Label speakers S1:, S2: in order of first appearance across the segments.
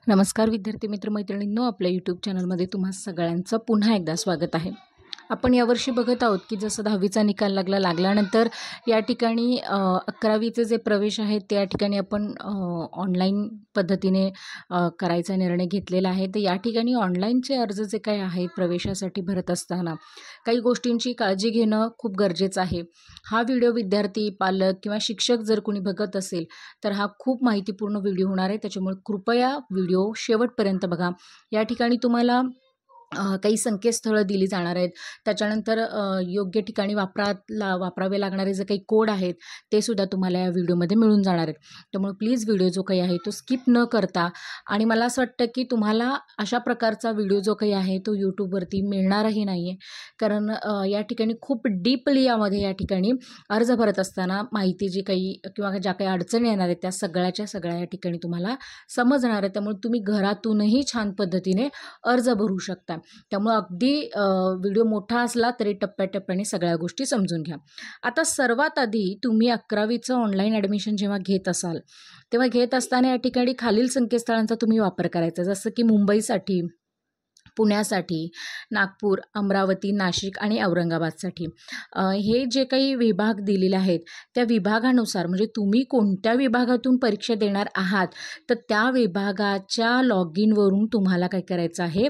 S1: नमस्कार विद्यार्थी मित्र मैत्रिणींनो, आपल्या यूट्यूब चॅनलमध्ये तुम्हा सगळ्यांचं पुन्हा एकदा स्वागत आहे. आपण यावर्षी बघत आहोत की जसं 10वीचा निकाल लागल्यानंतर या ठिकाणी 11वीचे जे प्रवेश आहेत त्या ठिकाणी आपण ऑनलाईन पद्धतीने करायचा निर्णय घेतलेला आहे. तर या ठिकाणी ऑनलाईनचे अर्ज जे काही आहेत प्रवेशासाठी भरत असताना काही गोष्टींची काळजी घेणं खूप गरजेचं आहे. हा व्हिडिओ विद्यार्थी, पालक किंवा शिक्षक जर कोणी बघत असेल तर हा खूप माहितीपूर्ण व्हिडिओ होणार आहे. त्याच्यामुळे कृपया व्हिडिओ शेवटपर्यंत बघा. या ठिकाणी तुम्हाला काही संकेतस्थळं दिली जाणार आहेत. त्याच्यानंतर योग्य ठिकाणी वापरावे लागणारे जे काही कोड आहेत ते सुद्धा तुम्हाला या व्हिडिओमध्ये मिळून जाणार आहेत. त्यामुळे प्लीज व्हिडिओ जो काही आहे तो स्किप न करता, आणि मला असं वाटतं की तुम्हाला अशा प्रकारचा व्हिडिओ जो काही आहे तो यूट्यूबवरती मिळणारही नाही आहे. कारण या ठिकाणी खूप डीपली या ठिकाणी अर्ज भरत असताना माहिती जी काही किंवा ज्या काही अडचणी येणार आहेत त्या सगळ्या या ठिकाणी तुम्हाला समजणार आहे. त्यामुळे तुम्ही घरातूनही छान पद्धतीने अर्ज भरू शकता. त्यामुळे अगदी व्हिडिओ मोठा असला तरी टप्प्याटप्प्याने सगळ्या गोष्टी समजून घ्या. आता सर्वात आधी तुम्ही 11वीचं ऑनलाईन ॲडमिशन जेव्हा घेत असाल तेव्हा घेत असताना या ठिकाणी खालील संकेतस्थळांचा तुम्ही वापर करायचा. जसं की मुंबईसाठी, पुण्यासाठी, नागपूर, अमरावती, नाशिक आणि औरंगाबादसाठी हे जे काही विभाग दिलेले आहेत त्या विभागानुसार, म्हणजे तुम्ही कोणत्या विभागातून परीक्षा देणार आहात तर त्या विभागाच्या लॉग इनवरून तुम्हाला काय करायचं आहे,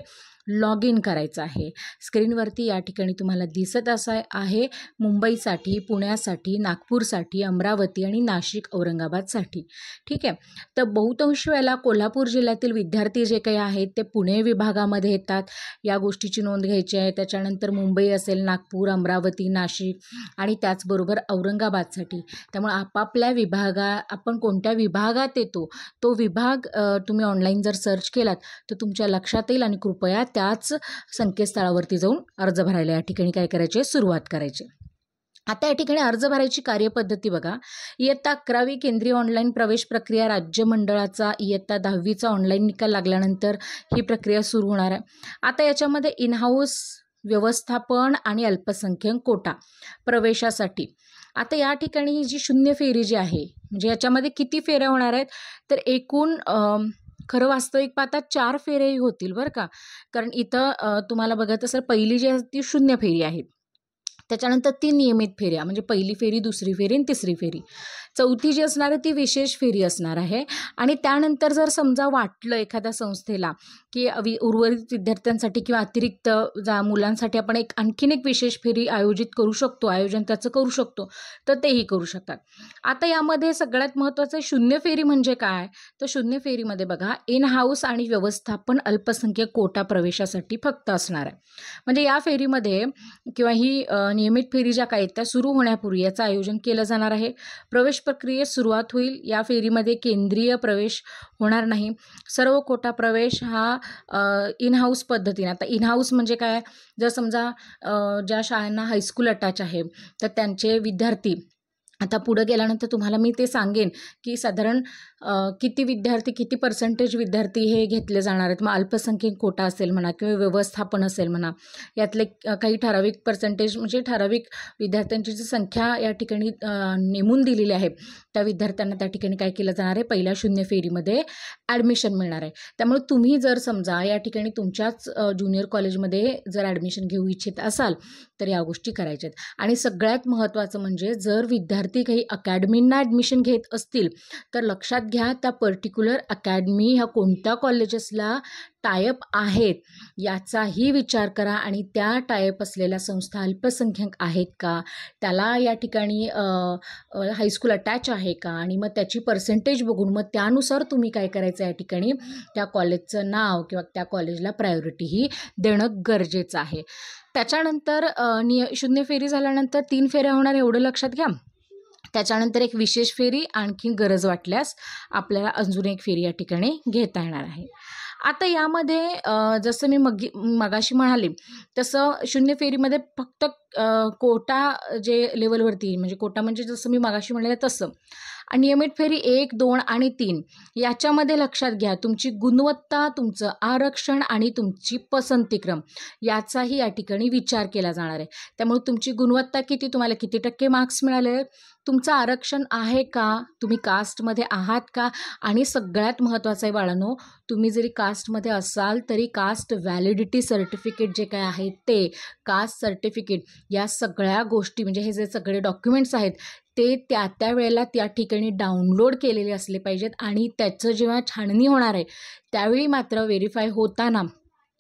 S1: लॉग इन करायचं आहे. स्क्रीनवरती या ठिकाणी तुम्हाला दिसत आहे मुंबईसाठी, पुण्यासाठी, नागपूरसाठी, अमरावती आणि नाशिक, औरंगाबादसाठी. ठीक आहे. तर बहुतांश वेळेला कोल्हापूर जिल्ह्यातील विद्यार्थी जे काही आहेत ते पुणे विभागामध्ये येतात. या गोष्टीची नोंद घ्यायची आहे. त्याच्यानंतर मुंबई असेल, नागपूर, अमरावती, नाशिक आणि त्याचबरोबर औरंगाबादसाठी. त्यामुळे आपापल्या आपण कोणत्या विभागात येतो तो विभाग तुम्ही ऑनलाईन जर सर्च केलात तर तुमच्या लक्षात येईल आणि कृपया त्याच संकेतस्थळावरती जाऊन अर्ज भरायला या ठिकाणी काय करायचे, सुरुवात करायची. आता या ठिकाणी अर्ज भरायची कार्यपद्धती बघा. इयत्ता 11वी केंद्रीय ऑनलाईन प्रवेश प्रक्रिया राज्य मंडळाचा इयत्ता 10वीचा ऑनलाईन निकाल लागल्यानंतर ही प्रक्रिया सुरू होणार आहे. आता याच्यामध्ये इनहाऊस, व्यवस्थापन आणि अल्पसंख्याक कोटा प्रवेशासाठी आता या ठिकाणी ही जी शून्य फेरी जी आहे, म्हणजे याच्यामध्ये किती फेऱ्या होणार आहेत तर एकूण खरं वास्तविक पाहता 4 फेऱ्याही होतील बरं का. कारण इथं तुम्हाला बघत असेल पहिली जी आहे ती शून्य फेरी आहे. त्याच्यानंतर 3 नियमित फेऱ्या, म्हणजे पहिली फेरी, दुसरी फेरी आणि तिसरी फेरी. चौथी जी असणार आहे ती विशेष फेरी असणार आहे. आणि त्यानंतर जर समजा वाटलं एखाद्या संस्थेला की उर्वरित विद्यार्थ्यांसाठी किंवा अतिरिक्त मुलांसाठी आपण आणखीन एक विशेष फेरी आयोजन त्याचं करू शकतो तर तेही करू शकतात. आता यामध्ये सगळ्यात महत्त्वाचं शून्य फेरी म्हणजे काय, तर शून्य फेरीमध्ये बघा इन हाऊस आणि व्यवस्थापन अल्पसंख्याक कोटा प्रवेशासाठी फक्त असणार आहे. म्हणजे या फेरीमध्ये किंवा ही नियमित फेरी ज्या काही त्या सुरू होण्यापूर्वी याचं आयोजन केलं जाणार आहे. प्रवेश प्रक्रियेस सुरुवात होईल. या फेरीमध्ये केंद्रीय प्रवेश होणार नाही. सर्व कोटा प्रवेश हा इन हाऊस पद्धतीने. आता इन हाऊस म्हणजे काय, जर समजा ज्या शाळांना हायस्कूल अटॅच आहे तर त्यांचे विद्यार्थी आता पुढे गेल्यानंतर तुम्हाला मी ते सांगेन की साधारण किती पर्सेंटेज विद्यार्थी हे घेतले जाणार आहेत. मग अल्पसंख्याक कोटा असेल म्हणा किंवा व्यवस्थापन असेल म्हणा, यातले काही ठराविक पर्सेंटेज म्हणजे ठराविक विद्यार्थ्यांची जी संख्या या ठिकाणी नेमून दिलेली आहे त्या विद्यार्थ्यांना त्या ठिकाणी काय केलं जाणार आहे, पहिल्या शून्य फेरीमध्ये ॲडमिशन मिळणार आहे. त्यामुळे तुम्ही जर समजा या ठिकाणी तुमच्याच ज्युनियर कॉलेजमध्ये जर ॲडमिशन घेऊ इच्छित असाल तर या गोष्टी करायच्यात. आणि सगळ्यात महत्त्वाचं म्हणजे जर विद्यार्थी काही अकॅडमींना ॲडमिशन घेत असतील तर लक्षात घ्या त्या पर्टिक्युलर अकॅडमी ह्या कोणत्या कॉलेजेसला टायअप आहेत याचाही विचार करा. आणि त्या टायअप असलेल्या संस्था अल्पसंख्याक आहेत का, त्याला या ठिकाणी हायस्कूल अटॅच आहे का, आणि मग त्याची पर्सेंटेज बघून मग त्यानुसार तुम्ही काय करायचं या ठिकाणी त्या कॉलेजचं नाव किंवा त्या कॉलेजला प्रायोरिटीही देणं गरजेचं आहे. त्याच्यानंतर शून्य फेरी झाल्यानंतर 3 फेऱ्या होणार एवढं लक्षात घ्या. त्याच्यानंतर एक विशेष फेरी, आणखी गरज वाटल्यास आपल्याला अजून एक फेरी या ठिकाणी घेता येणार आहे. आता यामध्ये जसं मी मगाशी म्हणाले तसं शून्य फेरीमध्ये फक्त कोटा जे लेवलवरती, म्हणजे कोटा म्हणजे जसं मी मगाशी म्हणाले तसं. नियमित फेरी 1, 2 आणि 3 याच्यामध्ये लक्षात घ्या तुमची गुणवत्ता, तुमचं आरक्षण आणि तुमची पसंतीक्रम याचाही या ठिकाणी विचार केला जाणार आहे. त्यामुळे तुमची गुणवत्ता किती, तुम्हाला किती टक्के मार्क्स मिळाले, तुमचं आरक्षण आहे का, तुम्ही कास्टमध्ये आहात का, आणि सगळ्यात महत्त्वाचं आहे बाळांनो, तुम्ही जरी कास्टमध्ये असाल तरी कास्ट व्हॅलिडिटी सर्टिफिकेट जे काय आहे ते, कास्ट सर्टिफिकेट, या सगळ्या गोष्टी म्हणजे हे जे सगळे डॉक्युमेंट्स आहेत ते त्या वेळेला त्या ठिकाणी डाउनलोड केलेले असले पाहिजेत. आणि त्याचं जेव्हा छाननी होणार आहे त्यावेळी मात्र व्हेरीफाय होताना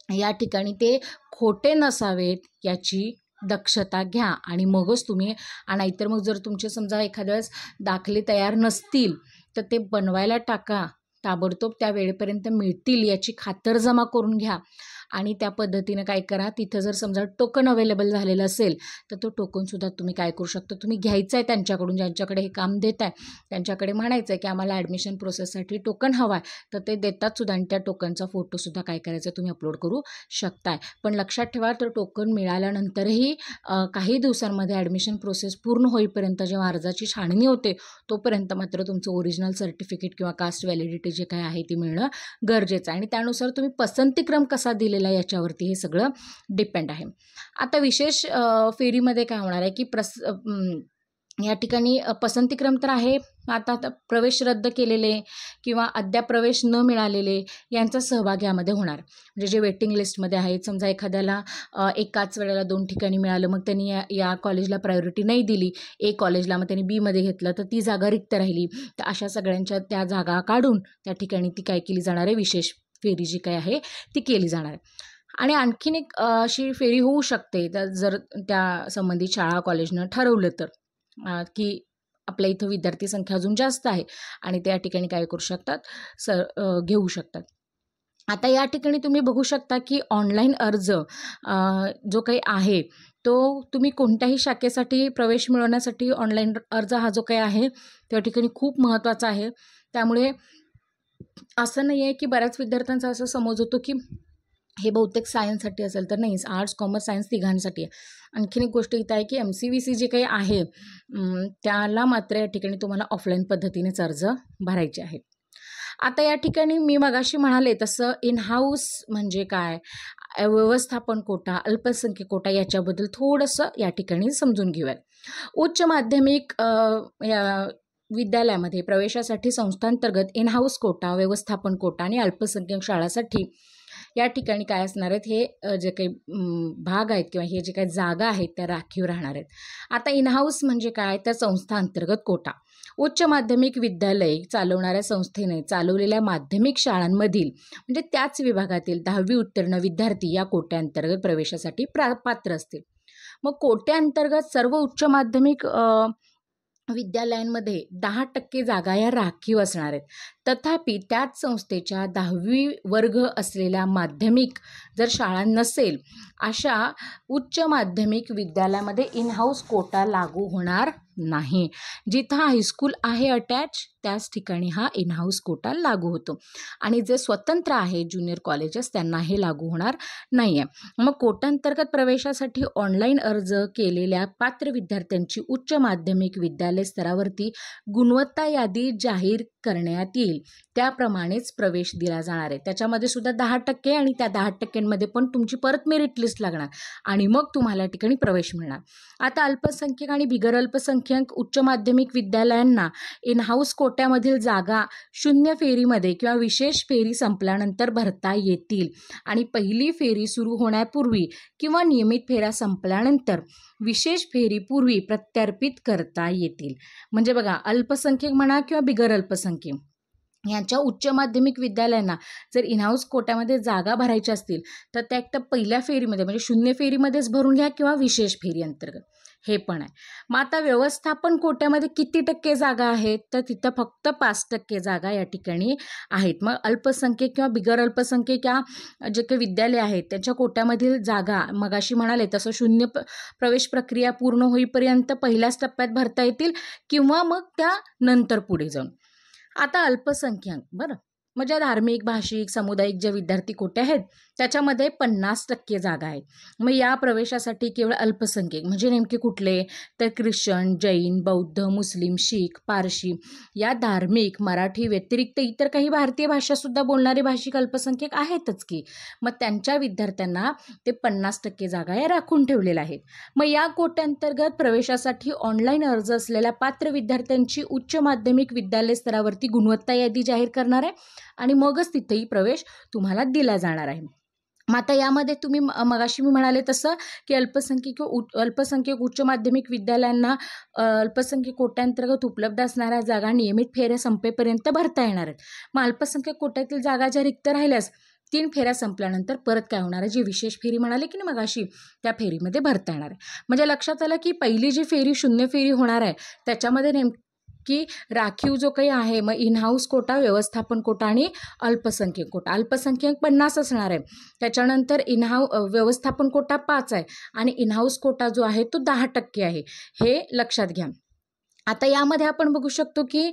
S1: या ठिकाणी ते खोटे नसावेत याची दक्षता घ्या आणि मगच तुम्ही. नाहीतर मग जर तुमचे समजा एखाद्या वेळेस दाखले तयार नसतील तर ते बनवायला टाका, ताबडतोब त्या वेळेपर्यंत मिळतील याची खातरजमा करून घ्या. आणि त्या पद्धतीनं काय करा, तिथं जर समजा टोकन अवेलेबल झालेलं असेल तर तो टोकनसुद्धा तुम्ही काय करू शकता, तुम्ही घ्यायचं आहे त्यांच्याकडून, ज्यांच्याकडे हे काम देत आहे त्यांच्याकडे म्हणायचं आहे की आम्हाला ॲडमिशन प्रोसेससाठी टोकन हवा आहे, तर ते देतात सुद्धा. आणि त्या टोकनचा फोटोसुद्धा काय करायचं तुम्ही अपलोड करू शकताय. पण लक्षात ठेवा, तर टोकन मिळाल्यानंतरही काही दिवसांमध्ये ॲडमिशन प्रोसेस पूर्ण होईपर्यंत जेव्हा अर्जाची छाननी होते तोपर्यंत मात्र तुमचं ओरिजिनल सर्टिफिकेट किंवा कास्ट व्हॅलिडिटी जे काय आहे ती मिळणं गरजेचं आहे. आणि त्यानुसार तुम्ही पसंतीक्रम कसा दिलेला याच्यावरती हे सगळं डिपेंड आहे. आता विशेष फेरीमध्ये काय होणार आहे की या ठिकाणी पसंतीक्रम तर आहे, आता प्रवेश रद्द केलेले किंवा अद्याप प्रवेश न मिळालेले यांचा सहभाग यामध्ये होणार. म्हणजे जे वेटिंग लिस्टमध्ये आहेत, समजा एखाद्याला एकाच वेळेला 2 ठिकाणी मिळालं, मग त्यांनी या कॉलेजला प्रायोरिटी नाही दिली, ए कॉलेजला, मग त्यांनी बीमध्ये घेतलं तर ती जागा रिक्त राहिली, तर अशा सगळ्यांच्या त्या जागा काढून त्या ठिकाणी ती काय केली जाणार आहे, विशेष फेरी जी काय आहे ती केली जाणार आहे. आणि आणखीन एक अशी फेरी होऊ शकते तर जर त्या संबंधित शाळा कॉलेजनं ठरवलं तर की आपल्या इथं विद्यार्थी संख्या अजून जास्त आहे आणि त्या ठिकाणी काय करू शकतात, घेऊ शकतात. आता या ठिकाणी तुम्ही बघू शकता की ऑनलाईन अर्ज जो काही आहे तो तुम्ही कोणत्याही शाखेसाठी प्रवेश मिळवण्यासाठी ऑनलाईन अर्ज हा जो काही आहे त्या ठिकाणी खूप महत्त्वाचा आहे. त्यामुळे असं नाही आहे की बऱ्याच विद्यार्थ्यांचा असं समज होतो की हे बहुतेक सायन्ससाठी असेल, तर नाही, आर्ट्स कॉमर्स सायन्स तिघांसाठी आहे. आणखीन एक गोष्ट इथं आहे की MCVC जे काही आहे त्याला मात्र या ठिकाणी तुम्हाला ऑफलाईन पद्धतीनेच अर्ज भरायचे आहेत. आता या ठिकाणी मी मगाशी म्हणाले तसं इन हाऊस म्हणजे काय, व्यवस्थापन कोटा, अल्पसंख्याक कोटा याच्याबद्दल थोडंसं या ठिकाणी समजून घेऊयात. उच्च माध्यमिक विद्यालयामध्ये प्रवेशासाठी संस्थांतर्गत इन हाऊस कोटा, व्यवस्थापन कोटा आणि अल्पसंख्याक शाळासाठी या ठिकाणी काय असणार आहेत, हे जे काही भाग आहेत किंवा हे जे काही जागा आहेत त्या राखीव राहणार आहेत. आता इन हाऊस म्हणजे काय, तर संस्था अंतर्गत कोटा. उच्च माध्यमिक विद्यालय चालवणाऱ्या संस्थेने चालवलेल्या माध्यमिक शाळांमधील म्हणजे त्याच विभागातील 10वी उत्तीर्ण विद्यार्थी या कोट्याअंतर्गत प्रवेशासाठी पात्र असतील. मग कोट्याअंतर्गत सर्व उच्च माध्यमिक विद्यालयांमध्ये 10% जागा या राखीव असणार आहेत. तथापि त्याच संस्थेच्या 10वी वर्ग असलेल्या माध्यमिक जर शाळा नसेल अशा उच्च माध्यमिक विद्यालयामध्ये इन हाऊस कोटा लागू होणार नाही. जिथं हायस्कूल आहे अटॅच त्याच ठिकाणी हा इन हाऊस कोटा लागू होतो. आणि जे स्वतंत्र आहे ज्युनियर कॉलेजेस त्यांना हे लागू होणार नाही आहे. मग कोटांतर्गत प्रवेशासाठी ऑनलाईन अर्ज केलेल्या पात्र विद्यार्थ्यांची उच्च माध्यमिक विद्यालय स्तरावरती गुणवत्ता यादी जाहीर करण्यात येईल. त्याप्रमाणेच प्रवेश दिला जाणार आहे. त्याच्यामध्ये सुद्धा 10% आणि त्या 10% पण तुमची परत मेरिट लिस्ट लागणार आणि मग तुम्हाला या ठिकाणी प्रवेश मिळणार. आता अल्पसंख्याक आणि बिगर अल्पसंख्याक उच्च माध्यमिक विद्यालयांना इन हाऊस कोट्यामधील जागा 0 फेरीमध्ये किंवा विशेष फेरी संपल्यानंतर भरता येतील आणि पहिली फेरी सुरू होण्यापूर्वी किंवा नियमित फेऱ्या संपल्यानंतर विशेष फेरीपूर्वी प्रत्यार्पित करता येतील. म्हणजे बघा, अल्पसंख्याक म्हणा किंवा बिगर अल्पसंख्याक यांच्या उच्च माध्यमिक विद्यालयांना जर इन हाऊस कोट्यामध्ये जागा भरायच्या असतील तर त्या एकतर पहिल्या फेरीमध्ये म्हणजे 0 फेरीमध्येच भरून घ्या किंवा विशेष फेरी अंतर्गत, हे पण आहे. मग आता व्यवस्थापन कोट्यामध्ये किती टक्के जागा आहेत, तर तिथं फक्त 5% जागा या ठिकाणी आहेत. मग अल्पसंख्याक किंवा बिगर अल्पसंख्याक या जे काही विद्यालय आहेत त्यांच्या कोट्यामधील जागा मगाशी म्हणाले तसं 0 प्रवेश प्रक्रिया पूर्ण होईपर्यंत पहिल्याच टप्प्यात भरता येतील किंवा मग त्या नंतर पुढे जाऊन. आता अल्पसंख्याक, बरं, म्हणजे धार्मिक, भाषिक, सामुदायिक जे विद्यार्थी कोटे आहेत त्याच्यामध्ये 50% जागा आहेत. मग या प्रवेशासाठी केवळ अल्पसंख्यक म्हणजे नेमके कुठले, तर ख्रिश्चन, जैन, बौद्ध, मुस्लिम, शीख, पारशी या धार्मिक, मराठी व्यतिरिक्त इतर काही भारतीय भाषासुद्धा बोलणारे भाषिक अल्पसंख्यक आहेतच की. मग त्यांच्या विद्यार्थ्यांना ते 50% जागा या राखून ठेवलेल्या आहेत. मग या कोट्यांतर्गत प्रवेशासाठी ऑनलाईन अर्ज असलेल्या पात्र विद्यार्थ्यांची उच्च माध्यमिक विद्यालय स्तरावरती गुणवत्ता यादी जाहीर करणार आहे आणि मगच तिथेही प्रवेश तुम्हाला दिला जाणार आहे. मग आता यामध्ये तुम्ही मगाशी मी म्हणाले तसं की अल्पसंख्यक उच्च माध्यमिक विद्यालयांना अल्पसंख्यक कोट्यांतर्गत उपलब्ध असणाऱ्या जागा नियमित फेऱ्या संपेपर्यंत भरता येणार आहेत. मग अल्पसंख्यक कोट्यातील जागा ज्या रिक्त राहिल्यास 3 फेऱ्या संपल्यानंतर परत काय होणार आहे, जी विशेष फेरी म्हणाले की नाही मगाशी, त्या फेरीमध्ये भरता येणार आहे. म्हणजे लक्षात आलं की पहिली जी फेरी शून्य फेरी होणार आहे त्याच्यामध्ये की राखीव जो काही आहे मग इन हाऊस कोटा, व्यवस्थापन कोटा आणि अल्पसंख्यक कोटा. अल्पसंख्यक 50 असणार आहे, त्याच्यानंतर व्यवस्थापन कोटा 5 आहे आणि इन हाऊस कोटा जो आहे तो 10% आहे. हे लक्षात घ्या. आता यामध्ये आपण बघू शकतो की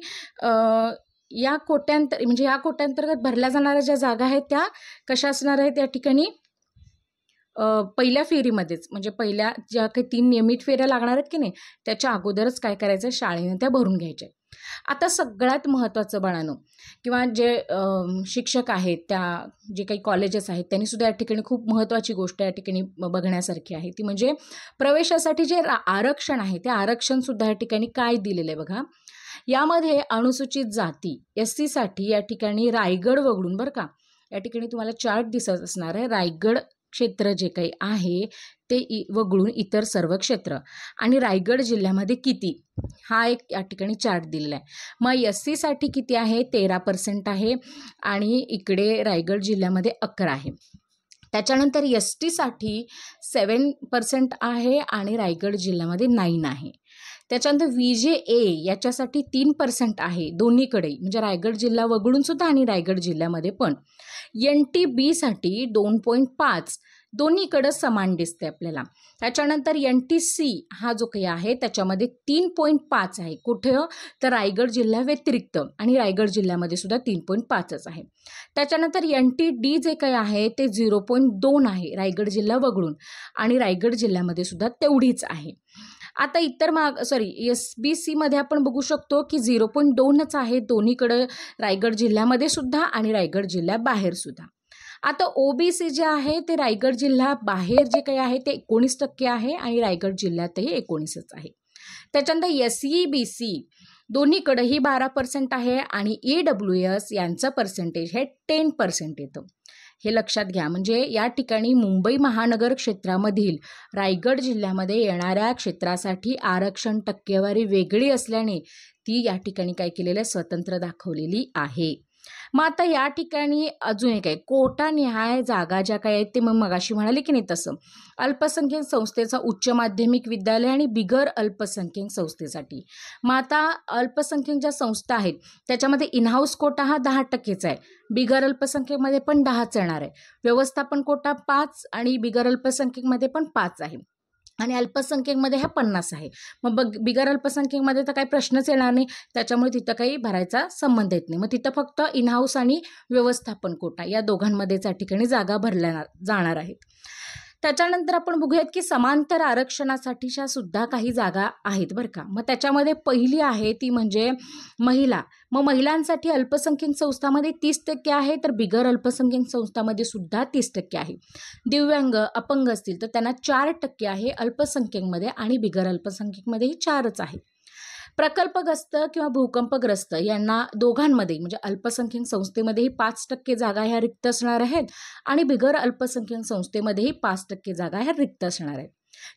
S1: या कोट्यांतर्गत भरल्या जाणाऱ्या ज्या जागा आहेत त्या कशा असणार आहेत या ठिकाणी, पहिल्या फेरीमध्येच म्हणजे पहिल्या ज्या काही 3 नियमित फेऱ्या लागणार आहेत की नाही त्याच्या अगोदरच काय करायचं, शाळेने त्या भरून घ्यायच्या. आता सगळ्यात महत्त्वाचं बाळांनो किंवा जे शिक्षक आहेत, त्या जे काही कॉलेजेस आहेत त्यांनी सुद्धा या ठिकाणी खूप महत्त्वाची गोष्ट या ठिकाणी बघण्यासारखी आहे, ती म्हणजे प्रवेशासाठी जे आरक्षण आहे ते आरक्षणसुद्धा या ठिकाणी काय दिलेलं आहे बघा. यामध्ये अनुसूचित जाती SC साठी या ठिकाणी रायगड वगळून बरं का, या ठिकाणी तुम्हाला चार्ट दिसत असणार आहे, रायगड क्षेत्र जे काही आहे ते वगळून इतर सर्व क्षेत्र आणि रायगड जिल्ह्यामध्ये किती, हा एक या ठिकाणी चार्ट दिलेला आहे. मग SC साठी किती आहे, 13% आहे आणि इकडे रायगड जिल्ह्यामध्ये 11 आहे. त्याच्यानंतर ST साठी 7% आहे आणि रायगड जिल्ह्यामध्ये 9 आहे. त्याच्यानंतर VJA याच्यासाठी 3% आहे दोन्हीकडे, म्हणजे रायगड जिल्हा वगळून सुद्धा आणि रायगड जिल्ह्यामध्ये पण. NTB साठी 2.5 दोन्हीकडं समान दिसते आपल्याला. त्याच्यानंतर NTC हा जो काही आहे त्याच्यामध्ये 3.5 आहे, कुठे तर रायगड जिल्हा व्यतिरिक्त आणि रायगड जिल्ह्यामध्ये सुद्धा 3.5च आहे. त्याच्यानंतर NTD जे काही आहे ते 0.2 आहे रायगड जिल्हा वगळून आणि रायगड जिल्ह्यामध्ये सुद्धा तेवढीच आहे. आता SBC मध्ये आपण बघू शकतो की 0.2च आहे दोन्हीकडं, रायगड जिल्ह्यामध्ये सुद्धा आणि रायगड जिल्ह्याबाहेर सुद्धा. आता OBC जे आहे ते रायगड जिल्हा बाहेर जे काही आहे ते 19% आहे आणि रायगड जिल्ह्यातही 19च आहे. त्याच्यानंतर SEBC दोन्हीकडेही 12% आहे आणि EWS यांचं पर्सेंटेज हे 10% येतं. हे लक्षात घ्या. म्हणजे या ठिकाणी मुंबई महानगर क्षेत्रामधील रायगड जिल्ह्यामध्ये येणाऱ्या क्षेत्रासाठी आरक्षण टक्केवारी वेगळी असल्याने ती या ठिकाणी काय केलेलं आहे, स्वतंत्र दाखवलेली आहे. मग आता या ठिकाणी अजून एक आहे, कोटा निहाय जागा ज्या काय आहेत ते मग मगाशी म्हणाले की नाही तसं, अल्पसंख्याक संस्थेचा उच्च माध्यमिक विद्यालय आणि बिगर अल्पसंख्याक संस्थेसाठी. मग आता अल्पसंख्याक ज्या संस्था आहेत त्याच्यामध्ये इनहाऊस कोटा हा 10%चा आहे, बिगर अल्पसंख्याकमध्ये पण 10च येणार आहे, व्यवस्थापन कोटा 5 आणि बिगर अल्पसंख्याकमध्ये पण 5 आहे आणि अल्पसंख्याकमध्ये हा 50 आहे. मग बिगर अल्पसंख्याकमध्ये तर काही प्रश्नच येणार नाही, त्याच्यामुळे तिथं काही भरायचा संबंध येत नाही. मग तिथं फक्त इनहाऊस आणि व्यवस्थापन कोटा या दोघांमध्येच या ठिकाणी जागा भरल्या जाणार आहेत. त्याच्यानंतर आपण बघूयात की समांतर आरक्षणासाठीच्या सुद्धा काही जागा आहेत बरं का. मग त्याच्यामध्ये पहिली आहे ती म्हणजे महिला. मग महिलांसाठी अल्पसंख्याक संस्थांमध्ये 30% आहे, तर बिगर अल्पसंख्याक संस्थांमध्ये सुद्धा 30% आहे. दिव्यांग, अपंग असतील तर त्यांना 4% आहे अल्पसंख्याकमध्ये आणि बिगर अल्पसंख्याकमध्येही 4च आहे. प्रकल्पग्रस्त किंवा भूकंपग्रस्त यांना दोघांमध्ये म्हणजे अल्पसंख्याक संस्थेमध्येही 5% जागा ह्या रिक्त असणार आहेत आणि बिगर अल्पसंख्याक संस्थेमध्येही 5% जागा ह्या रिक्त असणार आहेत.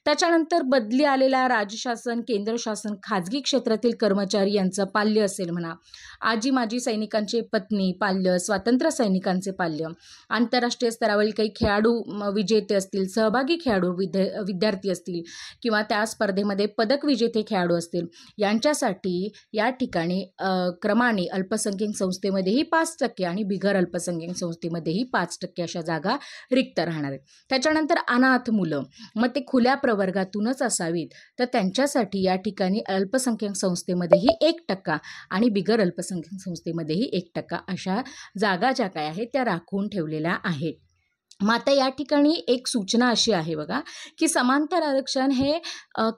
S1: त्याच्यानंतर बदली आलेला राज्यशासन, केंद्र शासन, खाजगी क्षेत्रातील कर्मचारी यांचं पाल्य असेल म्हणा, आजी माजी सैनिकांचे पत्नी पाल्य, स्वातंत्र्य सैनिकांचे पाल्य, आंतरराष्ट्रीय स्तरावरील काही खेळाडू विजेते असतील, सहभागी खेळाडू विद्यार्थी असतील किंवा त्या स्पर्धेमध्ये पदक विजेते खेळाडू असतील, यांच्यासाठी या ठिकाणी क्रमाने अल्पसंख्याक संस्थेमध्येही 5% आणि बिगर अल्पसंख्याक संस्थेमध्येही 5% अशा जागा रिक्त राहणार आहेत. त्याच्यानंतर अनाथ मुलं, मग ते खुले खुल्या प्रवर्गातूनच असावीत, तर त्यांच्यासाठी या ठिकाणी अल्पसंख्याक संस्थेमध्येही 1% आणि बिगर अल्पसंख्याक संस्थेमध्येही 1% अशा जागा ज्या काय आहेत त्या राखून ठेवलेल्या आहेत. मग आता या ठिकाणी एक सूचना अशी आहे बघा, की समांतर आरक्षण हे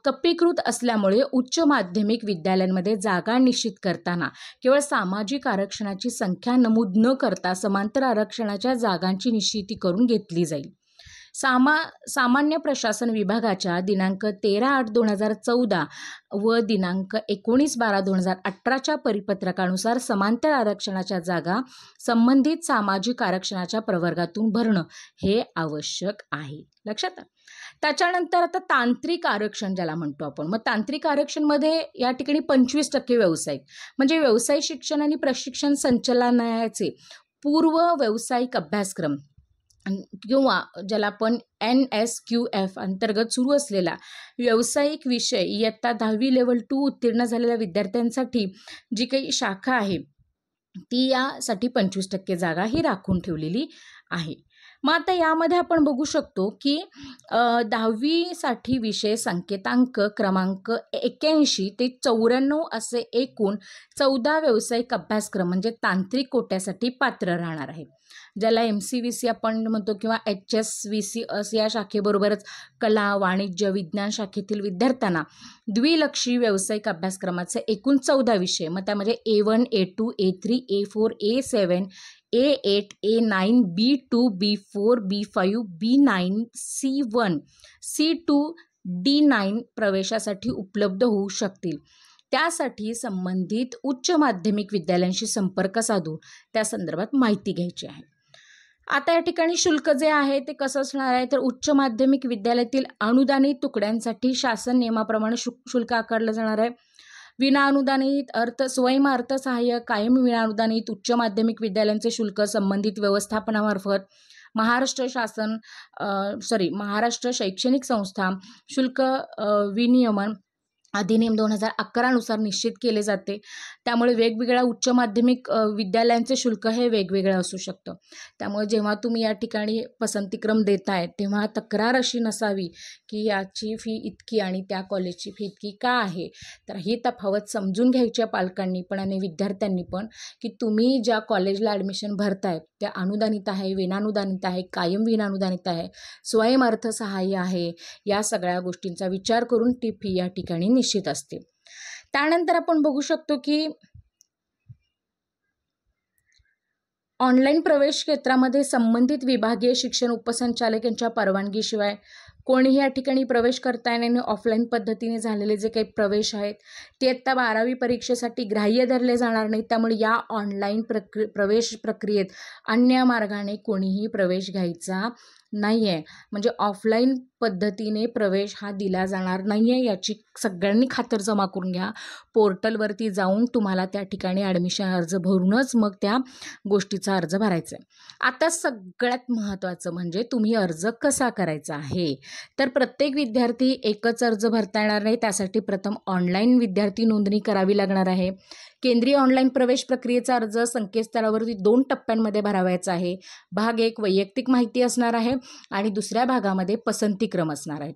S1: कप्पीकृत असल्यामुळे उच्च माध्यमिक विद्यालयांमध्ये जागा निश्चित करताना केवळ सामाजिक आरक्षणाची संख्या नमूद न करता समांतर आरक्षणाच्या जागांची निश्चिती करून घेतली जाईल. सामान्य प्रशासन विभागाच्या दिनांक 13/8/2014 व दिनांक 19/12/2018 परिपत्रकानुसार समांतर आरक्षणाच्या जागा संबंधित सामाजिक आरक्षणाच्या प्रवर्गातून भरणं हे आवश्यक आहे. लक्षात. त्याच्यानंतर आता तांत्रिक आरक्षण ज्याला म्हणतो आपण, मग तांत्रिक आरक्षणमध्ये या ठिकाणी 25% व्यावसायिक म्हणजे व्यवसाय शिक्षण आणि प्रशिक्षण संचालनालयाचे पूर्व व्यावसायिक अभ्यासक्रम किंवा ज्याला आपण NSQF अंतर्गत सुरू असलेला व्यावसायिक विषय इयत्ता 10वी लेवल 2 उत्तीर्ण झालेल्या विद्यार्थ्यांसाठी जी काही शाखा आहे ती यासाठी 25% जागा ही राखून ठेवलेली आहे. मग आता यामध्ये आपण बघू शकतो की 10वीसाठी विषय संकेतांक क्रमांक 81 ते 94 असे एकूण 14 व्यावसायिक अभ्यासक्रम म्हणजे तांत्रिक कोट्यासाठी पात्र राहणार आहेत, ज्याला MCVC आपण म्हणतो किंवा HSVC या शाखेबरोबरच कला, वाणिज्य, विज्ञान शाखेतील विद्यार्थ्यांना द्विलक्षी व्यावसायिक अभ्यासक्रमाचे एकूण 14 विषय, मग त्यामध्ये A1, A2, A3, A4, A7, A8, A9, B2, B4, B5, B9, C1, C2, D9 प्रवेशासाठी उपलब्ध होऊ शकतील. त्यासाठी संबंधित उच्च माध्यमिक विद्यालयांशी संपर्क साधून त्या संदर्भात माहिती घ्यायची आहे. आता या ठिकाणी शुल्क जे आहे ते कसं असणार आहे, तर उच्च माध्यमिक विद्यालयातील अनुदानित तुकड्यांसाठी शासन नियमाप्रमाणे शुल्क आकारलं जाणार आहे. विनाअनुदानित स्वयं अर्थसहाय्य कायम विनाअनुदानित उच्च माध्यमिक विद्यालयांचे शुल्क संबंधित व्यवस्थापनामार्फत महाराष्ट्र शैक्षणिक संस्था शुल्क विनियमन अधिनियम 2011 नुसार निश्चित केले जाते. त्यामुळे वेगवेगळ्या उच्च माध्यमिक विद्यालयांचे शुल्क हे वेगवेगळं असू शकतं. त्यामुळे जेव्हा तुम्ही या ठिकाणी पसंतीक्रम देताय तेव्हा तक्रार अशी नसावी की याची फी इतकी आणि त्या कॉलेजची फी इतकी का आहे. तर ही तफावत समजून घ्यायची पालकांनी पण आणि विद्यार्थ्यांनी पण, की तुम्ही ज्या कॉलेजला ॲडमिशन भरताय त्या अनुदानित आहे, विनानुदानित आहे, कायम विनानुदानित आहे, स्वयं अर्थसहाय्य आहे, या सगळ्या गोष्टींचा विचार करून ती फी या ठिकाणी निश्चित असते. त्यानंतर आपण बघू शकतो की ऑनलाईन प्रवेश क्षेत्रामध्ये संबंधित विभागीय शिक्षण उपसंचालक यांच्या परवानगीशिवाय कोणीही या ठिकाणी प्रवेश करता येणार नाही. ऑफलाईन पद्धतीने झालेले जे काही प्रवेश आहेत ते इयत्ता 12वी परीक्षेसाठी ग्राह्य धरले जाणार नाहीत. त्यामुळे या ऑनलाईन प्रवेश प्रक्रियेत अन्य मार्गाने कोणीही प्रवेश घ्यायचा नाही आहे. म्हणजे ऑफलाईन पद्धतीने प्रवेश हा दिला जाणार नाही आहे, याची सगळ्यांनी खातरजमा करून घ्या. पोर्टलवरती जाऊन तुम्हाला त्या ठिकाणी ॲडमिशन अर्ज भरूनच मग त्या गोष्टीचा अर्ज भरायचा आहे. आता सगळ्यात महत्त्वाचं म्हणजे तुम्ही अर्ज कसा करायचा आहे. तर प्रत्येक विद्यार्थी एकच अर्ज भरता येणार नाही. त्यासाठी प्रथम ऑनलाईन विद्यार्थी नोंदणी करावी लागणार आहे. केंद्रीय ऑनलाईन प्रवेश प्रक्रियेचा अर्ज संकेतस्थळावरती 2 टप्प्यांमध्ये भरावायचा आहे. भाग 1 वैयक्तिक माहिती असणार आहे आणि दुसऱ्या भागामध्ये पसंतीक्रम असणार आहेत.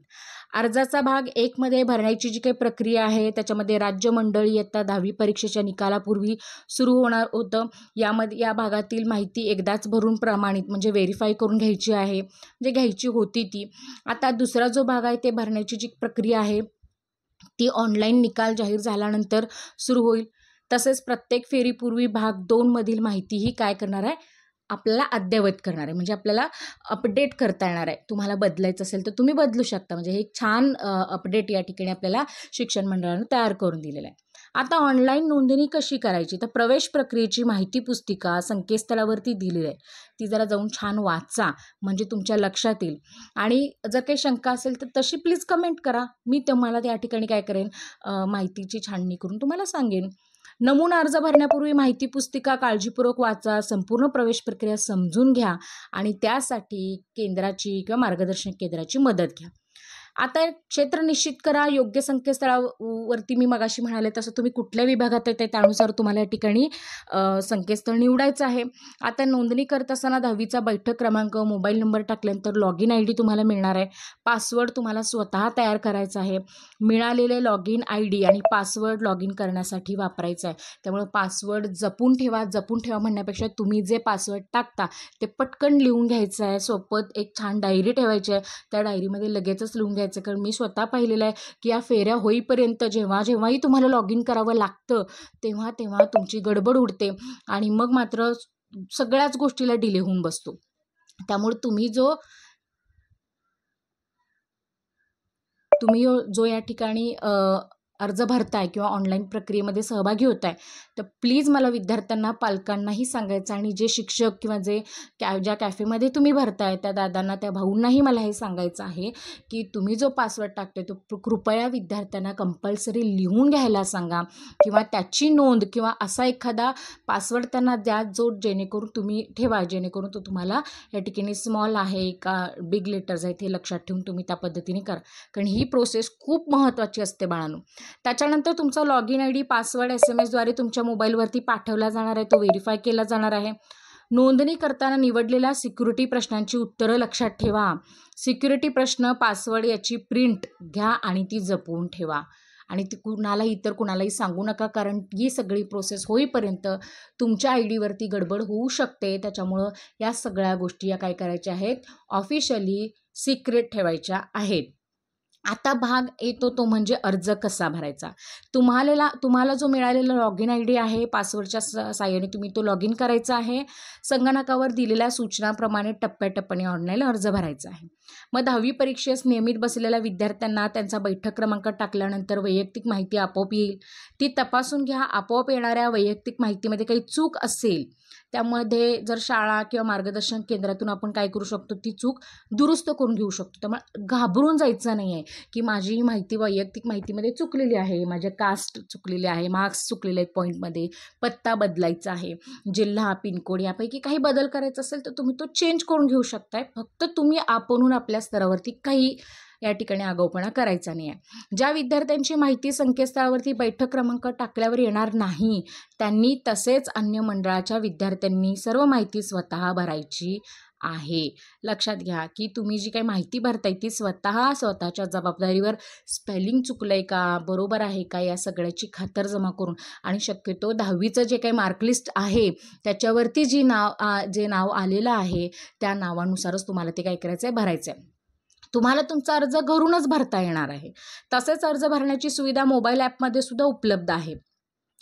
S1: अर्जाचा भाग 1 मध्ये भरण्याची जी काही प्रक्रिया आहे त्याच्यामध्ये राज्य मंडळी इयत्ता 10वी परीक्षेच्या निकालापूर्वी सुरू होणार होतं. या भागातील माहिती एकदाच भरून प्रमाणित म्हणजे व्हेरीफाय करून घ्यायची आहे, म्हणजे घ्यायची होती ती. आता दुसरा जो भाग आहे ते भरण्याची जी प्रक्रिया आहे ती ऑनलाईन निकाल जाहीर झाल्यानंतर सुरू होईल. तसेच प्रत्येक फेरीपूर्वी भाग 2 मधील माहितीही काय करणार आहे, आपल्याला अद्ययावत करणार आहे, म्हणजे आपल्याला अपडेट करता येणार आहे. तुम्हाला बदलायचं असेल तर तुम्ही बदलू शकता. म्हणजे हे एक छान अपडेट या ठिकाणी आपल्याला शिक्षण मंडळानं तयार करून दिलेलं आहे. आता ऑनलाईन नोंदणी कशी करायची, तर प्रवेश प्रक्रियेची माहिती पुस्तिका संकेतस्थळावरती दिलेली आहे. ती जरा जाऊन छान वाचा म्हणजे तुमच्या लक्षात येईल. आणि जर काही शंका असेल तर तशी प्लीज कमेंट करा. मी तुम्हाला त्या ठिकाणी काय करेन, माहितीची छाननी करून तुम्हाला सांगेन. नमुना अर्ज भरण्यापूर्वी माहिती पुस्तिका काळजीपूर्वक वाचा, संपूर्ण प्रवेश प्रक्रिया समजून घ्या आणि त्यासाठी केंद्राची किंवा मार्गदर्शन केंद्राची मदत घ्या. आता क्षेत्र निश्चित करा. योग्य संकेतस्थळावरती मी मगाशी म्हणाले तसं तुम्ही कुठल्या विभागात येते त्यानुसार तुम्हाला या ठिकाणी संकेतस्थळ निवडायचं आहे. आता नोंदणी करत असताना 10वीचा बैठक क्रमांक, मोबाईल नंबर टाकल्यानंतर लॉगिन ID तुम्हाला मिळणार आहे. पासवर्ड तुम्हाला स्वतः तयार करायचा आहे. मिळालेले लॉगिन ID आणि पासवर्ड लॉगिन करण्यासाठी वापरायचा आहे. त्यामुळे पासवर्ड जपून ठेवा. जपून ठेवा म्हणण्यापेक्षा तुम्ही जे पासवर्ड टाकता ते पटकन लिहून घ्यायचं आहे. सोबत एक छान डायरी ठेवायची आहे. त्या डायरीमध्ये लगेचच लिहून घ्यायचं, कारण मी स्वतः पाहिलेलं आहे की या फेऱ्या होईपर्यंत जेव्हाही तुम्हाला लॉगिन करावं लागतं तेव्हा तुमची गडबड उडते आणि मग मात्र सगळ्याच गोष्टीला डिले होऊन बसतो. त्यामुळे तुम्ही जो या ठिकाणी अर्ज भरताय किंवा ऑनलाईन प्रक्रियेमध्ये सहभागी होताय, तर प्लीज मला विद्यार्थ्यांना, पालकांनाही सांगायचं आणि जे शिक्षक किंवा ज्या कॅफेमध्ये तुम्ही भरताय त्या दादांना, त्या भाऊंनाही मला हे सांगायचं आहे की तुम्ही जो पासवर्ड टाकतोय तो कृपया विद्यार्थ्यांना कंपल्सरी लिहून घ्यायला सांगा किंवा त्याची नोंद किंवा असा एखादा पासवर्ड त्यांना द्या जेणेकरून तुम्ही ठेवा, जेणेकरून तो तुम्हाला या ठिकाणी स्मॉल आहे का बिग लेटर्स आहेत हे लक्षात ठेवून तुम्ही त्या पद्धतीने करा, कारण ही प्रोसेस खूप महत्त्वाची असते बाळांनो. त्याच्यानंतर तुमचा लॉगिन ID पासवर्ड SMS द्वारे तुमच्या मोबाईलवरती पाठवला जाणार आहे. तो व्हेरीफाय केला जाणार आहे. नोंदणी करताना निवडलेल्या सिक्युरिटी प्रश्नांची उत्तरं लक्षात ठेवा. सिक्युरिटी प्रश्न, पासवर्ड याची प्रिंट घ्या आणि ती जपून ठेवा आणि ती इतर कुणालाही सांगू नका, कारण ही सगळी प्रोसेस होईपर्यंत तुमच्या ID वरती गडबड होऊ शकते. त्याच्यामुळं या सगळ्या गोष्टी या काय करायच्या आहेत, ऑफिशियली सिक्रेट ठेवायच्या आहेत. आता भाग येतो तो म्हणजे अर्ज कसा भरायचा. तुम्हाला जो मिळालेला लॉगिन ID आहे, पासवर्डच्या साहाय्याने तुम्ही तो लॉगिन करायचा आहे. संगणकावर दिलेल्या सूचनाप्रमाणे टप्प्याटप्प्याने ऑनलाईन अर्ज भरायचा आहे. मग 10वी परीक्षेस नियमित बसलेल्या विद्यार्थ्यांना त्यांचा बैठक क्रमांक टाकल्यानंतर वैयक्तिक माहिती आपोआप येईल. ती तपासून घ्या. आपोआप येणाऱ्या वैयक्तिक माहितीमध्ये काही चूक असेल, त्यामध्ये जर शाळा किंवा मार्गदर्शन केंद्रातून आपण काय करू शकतो, ती चूक दुरुस्त करून घेऊ शकतो. त्यामुळे घाबरून जायचं नाही आहे की माझी ही माहिती वैयक्तिक माहितीमध्ये चुकलेली आहे, माझे कास्ट चुकलेले आहे, मार्क्स चुकलेले आहेत पॉईंटमध्ये, पत्ता बदलायचा आहे, जिल्हा, पिनकोड यापैकी काही बदल करायचा असेल तर तुम्ही तो चेंज करून घेऊ शकताय. फक्त तुम्ही आपणहून आपल्या स्तरावरती काही या ठिकाणी आगाऊपणा करायचा नाही आहे. ज्या विद्यार्थ्यांची माहिती संकेतस्थळावरती बैठक क्रमांक टाकल्यावर येणार नाही, त्यांनी तसेच अन्य मंडळाच्या विद्यार्थ्यांनी सर्व माहिती स्वतः भरायची आहे. लक्षात घ्या की तुम्ही जी काही माहिती भरताय ती स्वतःच्या जबाबदारीवर स्पेलिंग चुकलंय का, बरोबर आहे का, या सगळ्याची खातरजमा करून आणि शक्यतो 10वीचं जे काही मार्कलिस्ट आहे त्याच्यावरती जे नाव आलेलं आहे त्या नावानुसारच तुम्हाला ते काय करायचं आहे, भरायचं आहे. तुम्हाला तुमचा अर्ज घरूनच भरता येणार आहे. तसेच अर्ज भरण्याची सुविधा मोबाईल ॲपमध्ये सुद्धा उपलब्ध आहे.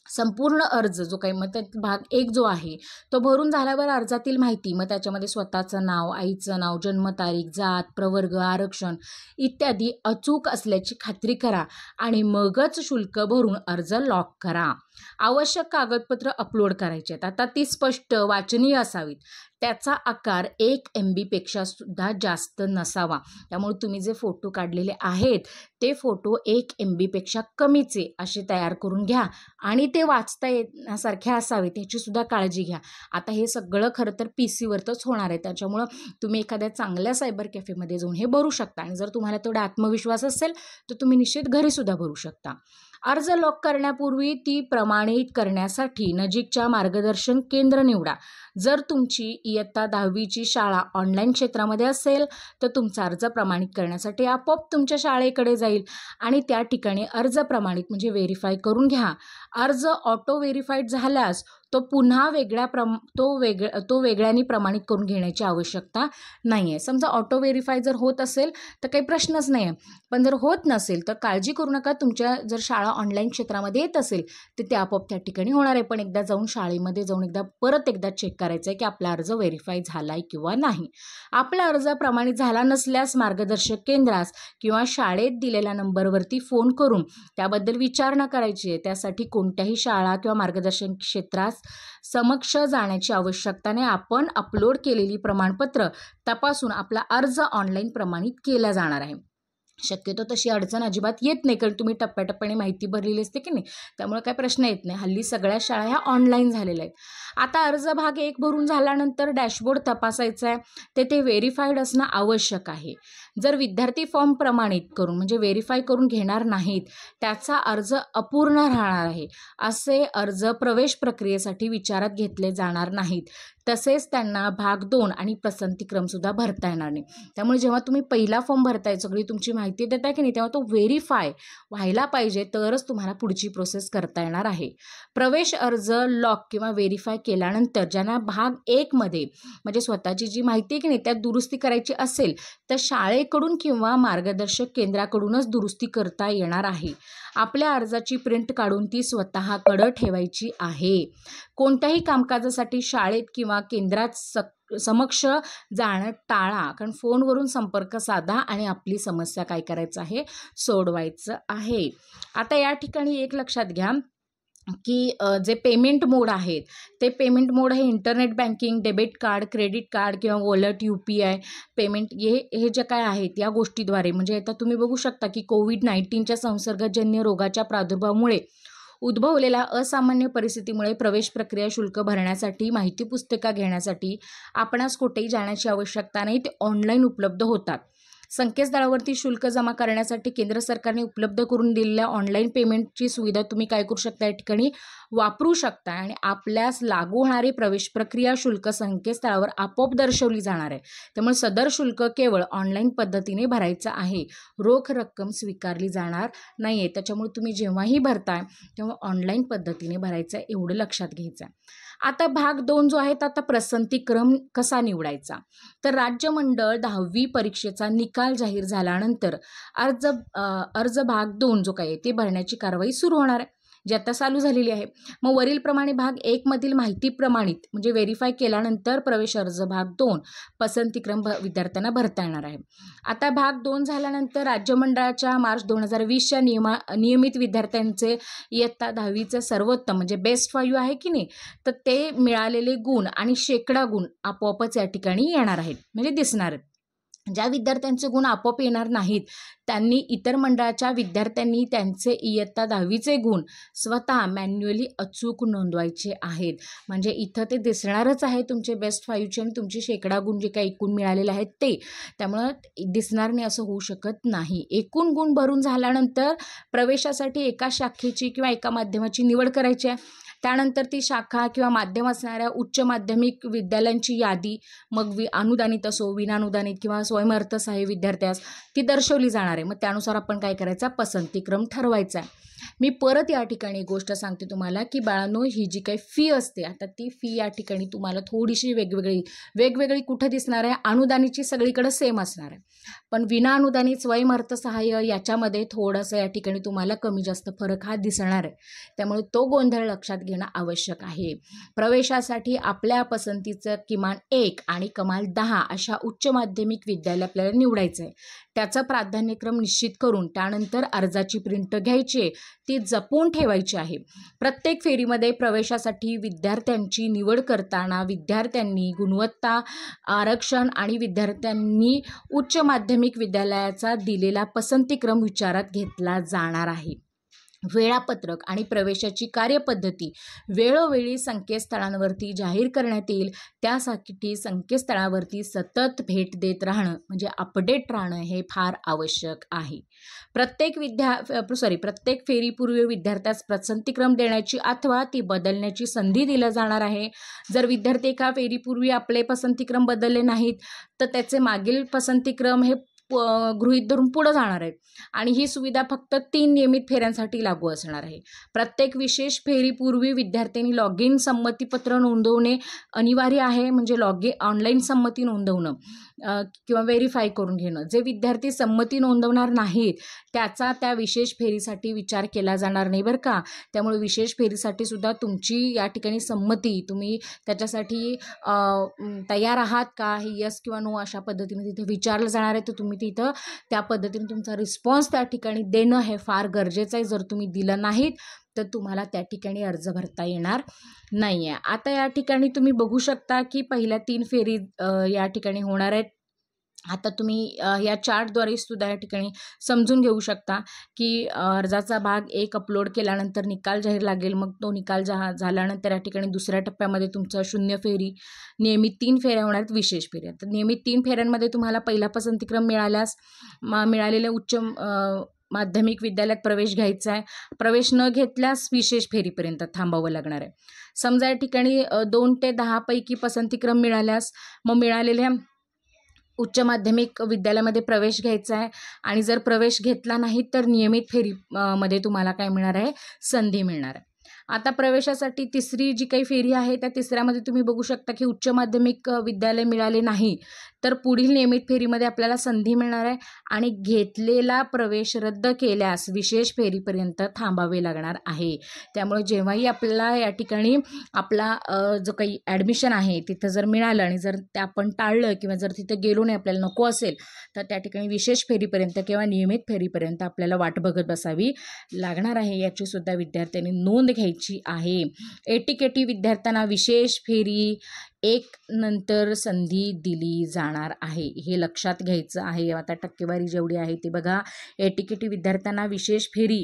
S1: संपूर्ण अर्ज जो काही, मग त्यात भाग 1 जो आहे तो भरून झाल्यावर अर्जातील माहिती, मग त्याच्यामध्ये स्वतःचं नाव, आईचं नाव, जन्मतारीख, जात, प्रवर्ग, आरक्षण इत्यादी अचूक असल्याची खात्री करा आणि मगच शुल्क भरून अर्ज लॉक करा. आवश्यक कागदपत्र अपलोड करायचे आहेत. आता ती स्पष्ट वाचनीय असावीत. त्याचा आकार 1 MB पेक्षा सुद्धा जास्त नसावा. त्यामुळे तुम्ही जे फोटो काढलेले आहेत ते फोटो 1 MB पेक्षा कमीचे असे तयार करून घ्या आणि ते वाचता येण्यासारखे असावेत याची सुद्धा काळजी घ्या. आता हे सगळं खरं तर PC वरच होणार आहे. त्याच्यामुळं तुम्ही एखाद्या चांगल्या सायबर कॅफेमध्ये जाऊन हे भरू शकता आणि जर तुम्हाला तेवढा आत्मविश्वास असेल तर तुम्ही निश्चित घरीसुद्धा भरू शकता. अर्ज लॉक करण्यापूर्वी ती प्रमाणित करण्यासाठी नजीकच्या मार्गदर्शन केंद्र निवडा. जर तुमची इयत्ता 10वीची शाळा ऑनलाईन क्षेत्रामध्ये असेल तर तुमचा अर्ज प्रमाणित करण्यासाठी आपोआप तुमच्या शाळेकडे जाईल आणि त्या ठिकाणी अर्ज प्रमाणित म्हणजे व्हेरीफाय करून घ्या. अर्ज ऑटो व्हेरीफाईड झाल्यास तो पुन्हा वेगळ्याने प्रमाणित करून घेण्याची आवश्यकता नाही आहे. समजा ऑटो व्हेरीफाय जर होत असेल तर काही प्रश्नच नाही आहे, पण जर होत नसेल तर काळजी करू नका. तुमच्या जर शाळा ऑनलाईन क्षेत्रामध्ये येत असेल तर ते आपोआप त्या ठिकाणी होणार आहे. पण एकदा जाऊन शाळेमध्ये जाऊन परत एकदा चेक करायचं आहे की आपला अर्ज व्हेरीफाय झाला आहे किंवा नाही. आपला अर्ज प्रमाणित झाला नसल्यास मार्गदर्शक केंद्रास किंवा शाळेत दिलेल्या नंबरवरती फोन करून त्याबद्दल विचारणा करायची आहे. त्यासाठी कोणत्याही शाळा किंवा मार्गदर्शन क्षेत्रास समक्ष जाण्याची आवश्यकता नाही. आपण अपलोड केलेली प्रमाणपत्र तपासून आपला अर्ज ऑनलाईन प्रमाणित केला जाणार आहे. शक्यतो तशी अडचण अजिबात येत नाही, कारण तुम्ही टप्प्याटप्प्याने माहिती भरलेली असते की नाही, त्यामुळे काही प्रश्न येत नाही. हल्ली सगळ्या शाळा ह्या ऑनलाईन झालेल्या आहेत. आता अर्ज भाग 1 भरून झाल्यानंतर डॅशबोर्ड तपासायचा आहे, ते व्हेरीफाईड असणं आवश्यक आहे. जर विद्यार्थी फॉर्म प्रमाणित करून म्हणजे व्हेरीफाय करून घेणार नाहीत, त्याचा अर्ज अपूर्ण राहणार आहे. असे अर्ज प्रवेश प्रक्रियेसाठी विचारात घेतले जाणार नाहीत. तसेच त्यांना भाग 2 आणि पसंतीक्रमसुद्धा भरता येणार नाही. त्यामुळे जेव्हा तुम्ही पहिला फॉर्म भरताय, सगळी तुमची माहिती देताय की नाही, तेव्हा तो व्हेरीफाय व्हायला पाहिजे, तरच तुम्हाला पुढची प्रोसेस करता येणार आहे. प्रवेश अर्ज लॉक किंवा व्हेरीफाय केल्यानंतर ज्यांना भाग 1 मध्ये म्हणजे स्वतःची जी माहिती आहे की नाही त्यात दुरुस्ती करायची असेल, तर शाळेकडून किंवा मार्गदर्शक केंद्राकडूनच दुरुस्ती करता येणार आहे. आपल्या अर्जाची प्रिंट काढून ती स्वतःकडं ठेवायची आहे. कोणत्याही कामकाजासाठी शाळेत किंवा केंद्रात समक्ष जाणं टाळा, कारण फोनवरून संपर्क साधा आणि आपली समस्या काय करायचं आहे, सोडवायचं आहे. आता या ठिकाणी एक लक्षात घ्या की जे पेमेंट मोड आहेत, ते पेमेंट मोड हे internet banking, debit card, credit card किंवा वॉलेट, UPI पेमेंट हे जे काय आहेत या गोष्टीद्वारे, म्हणजे आता तुम्ही बघू शकता की कोविड-19च्या संसर्गजन्य रोगाच्या प्रादुर्भावामुळे उद्भवलेल्या असामान्य परिस्थितीमुळे प्रवेश प्रक्रिया शुल्क भरण्यासाठी, माहिती पुस्तिका घेण्यासाठी आपणास कुठेही जाण्याची आवश्यकता नाही, ते ऑनलाईन उपलब्ध होतात. संकेतस्थळावरती शुल्क जमा करण्यासाठी केंद्र सरकारने उपलब्ध करून दिलेल्या ऑनलाईन पेमेंटची सुविधा तुम्ही काय करू शकता, या ठिकाणी वापरू शकता आणि आपल्यास लागू होणारी प्रवेश प्रक्रिया शुल्क संकेतस्थळावर आपोआप दर्शवली जाणार आहे. त्यामुळे सदर शुल्क केवळ ऑनलाईन पद्धतीने भरायचं आहे, रोख रक्कम स्वीकारली जाणार नाही आहे. त्याच्यामुळे तुम्ही जेव्हाही भरताय तेव्हा ऑनलाईन पद्धतीने भरायचं आहे, एवढं लक्षात घ्यायचं आहे. आता भाग 2 जो आहे, आता पसंतीक्रम कसा निवडायचा, तर राज्य मंडळ 10वी परीक्षेचा निकाल जाहीर झाल्यानंतर अर्ज भाग 2 जो काही ते भरण्याची कारवाई सुरू होणार आहे, जी आता चालू झालेली आहे. मग वरीलप्रमाणे भाग 1 मधील माहिती प्रमाणित म्हणजे व्हेरीफाय केल्यानंतर प्रवेश अर्ज भाग 2 पसंतीक्रम विद्यार्थ्यांना भरता येणार आहे. आता भाग 2 झाल्यानंतर राज्य मंडळाच्या मार्च 2020च्या नियमित विद्यार्थ्यांचे इयत्ता 10वीचे सर्वोत्तम म्हणजे बेस्ट 5 आहे की नाही, तर ते मिळालेले गुण आणि शेकडा गुण आपोआपच या ठिकाणी येणार आहेत, म्हणजे दिसणार आहेत. ज्या विद्यार्थ्यांचे गुण आपोआप येणार नाहीत, त्यांनी इतर मंडळाच्या विद्यार्थ्यांनी त्यांचे इयत्ता 10वीचे गुण स्वतः मॅन्युअली अचूक नोंदवायचे आहेत. म्हणजे इथं ते दिसणारच आहे तुमचे बेस्ट 5चे आणि तुमचे शेकडा गुण जे काही एकूण मिळालेले आहेत ते, त्यामुळं दिसणार नाही असं होऊ शकत नाही. एकूण गुण भरून झाल्यानंतर प्रवेशासाठी एका शाखेची किंवा एका माध्यमाची निवड करायची आहे. त्यानंतर ती शाखा किंवा माध्यम असणाऱ्या उच्च माध्यमिक विद्यालयांची यादी, मग अनुदानित असो, विनानुदानित किंवा स्वयंअर्थसहाय्य विद्यार्थ्यास ती दर्शवली जाणार आहे. मग त्यानुसार आपण काय करायचा, पसंतीक्रम ठरवायचा आहे. मी परत या ठिकाणी गोष्ट सांगते तुम्हाला की बाळांनो, ही जी काही फी असते, आता ती फी या ठिकाणी तुम्हाला थोडीशी वेगवेगळी कुठं दिसणार आहे, अनुदानितची सगळीकडे सेम असणार आहे, पण विना अनुदानित स्वयंअर्थसहाय्य याच्यामध्ये थोडंसं या ठिकाणी तुम्हाला कमी जास्त फरक हा दिसणार आहे. त्यामुळे तो गोंधळ लक्षात घेणं आवश्यक आहे. प्रवेशासाठी आपल्या पसंतीचं किमान 1 आणि कमाल 10 अशा उच्च माध्यमिक विद्यालय आपल्याला निवडायचं आहे. त्याचा प्राधान्यक्रम निश्चित करून त्यानंतर अर्जाची प्रिंट घ्यायची, ती जपून ठेवायची आहे. प्रत्येक फेरीमध्ये प्रवेशासाठी विद्यार्थ्यांची निवड करताना विद्यार्थ्यांनी गुणवत्ता आरक्षण आणि विद्यार्थ्यांनी उच्च माध्यमिक विद्यालयाचा दिलेला पसंतीक्रम विचारात घेतला जाणार आहे. वेळापत्रक आणि प्रवेशाची कार्यपद्धती वेळोवेळी संकेतस्थळांवरती जाहीर करण्यात येईल. त्यासाठी संकेतस्थळावरती सतत भेट देत राहणं म्हणजे अपडेट राहणं हे फार आवश्यक आहे. प्रत्येक फेरीपूर्वी विद्यार्थ्यास पसंतीक्रम देण्याची अथवा ती बदलण्याची संधी दिली जाणार आहे. जर विद्यार्थी एका फेरीपूर्वी आपले पसंतीक्रम बदलले नाहीत, तर त्याचे मागील पसंतीक्रम हे गृहीत धरून पुढे जाणार आहेत आणि ही सुविधा फक्त 3 नियमित फेऱ्यांसाठी लागू असणार आहे. प्रत्येक विशेष फेरीपूर्वी विद्यार्थ्यांनी लॉग इन संमतीपत्र नोंदवणे अनिवार्य आहे, म्हणजे ऑनलाईन संमती नोंदवणं किंवा व्हेरीफाय करून घेणं. जे विद्यार्थी संमती नोंदवणार नाहीत त्याचा त्या विशेष फेरीसाठी विचार केला जाणार नाही बरं का. त्यामुळे विशेष फेरीसाठी सुद्धा तुमची या ठिकाणी संमती, तुम्ही त्याच्यासाठी तयार आहात का, हे यस किंवा नो अशा पद्धतीने तिथे विचारलं जाणार आहे. तर तुम्ही तिथं त्या पद्धतीने तुमचा रिस्पॉन्स त्या ठिकाणी देणं हे फार गरजेचं आहे. जर तुम्ही दिलं नाहीत तर तुम्हाला त्या ठिकाणी अर्ज भरता येणार नाही आहे. आता या ठिकाणी तुम्ही बघू शकता की पहिल्या 3 फेरी या ठिकाणी होणार आहेत. आता तुम्ही या चार्टद्वारे सुद्धा या ठिकाणी समजून घेऊ शकता की अर्जाचा भाग 1 अपलोड केल्यानंतर निकाल जाहीर लागेल. मग तो निकाल झाल्यानंतर या ठिकाणी दुसऱ्या टप्प्यामध्ये तुमचं 0 फेरी, नियमित 3 फेऱ्या होणार आहेत, विशेष फेऱ्या. तर नियमित 3 फेऱ्यांमध्ये तुम्हाला पहिला पसंतीक्रम मिळाल्यास मिळालेल्या उच्च माध्यमिक विद्यालयात प्रवेश घ्यायचा आहे. प्रवेश न घेतल्यास विशेष फेरीपर्यंत थांबावं लागणार आहे. समजा या ठिकाणी 2 ते 10 पैकी पसंतीक्रम मिळाल्यास मग मिळालेल्या उच्च माध्यमिक विद्यालयामध्ये प्रवेश घ्यायचा आहे आणि जर प्रवेश घेतला नाही तर नियमित फेरी मध्ये तुम्हाला काय मिळणार आहे, संधी मिळणार आहे. आता प्रवेशासाठी तिसरी जी काही फेरी आहे त्या तिसऱ्यामध्ये तुम्ही बघू शकता की उच्च माध्यमिक विद्यालय मिळाले नाही तर पुढील नियमित फेरीमध्ये आपल्याला संधी मिळणार आहे आणि घेतलेला प्रवेश रद्द केल्यास विशेष फेरीपर्यंत थांबावे लागणार आहे. त्यामुळे जेव्हाही आपल्याला या ठिकाणी आपला जो काही ॲडमिशन आहे तिथं जर मिळालं आणि जर ते आपण टाळलं किंवा जर तिथं गेलो नाही, आपल्याला नको असेल, तर त्या ठिकाणी विशेष फेरीपर्यंत किंवा नियमित फेरीपर्यंत आपल्याला वाट बघत बसावी लागणार आहे. याची सुद्धा विद्यार्थ्यांनी नोंद घ्यायची आहे. एटीकेटी विद्यार्थ्यांना विशेष फेरी 1 नंतर संधी दिली जाणार आहे, हे लक्षात घ्यायचं आहे. आता टक्केवारी जेवढी आहे ते बघा. एटीकेटी विद्यार्थ्यांना विशेष फेरी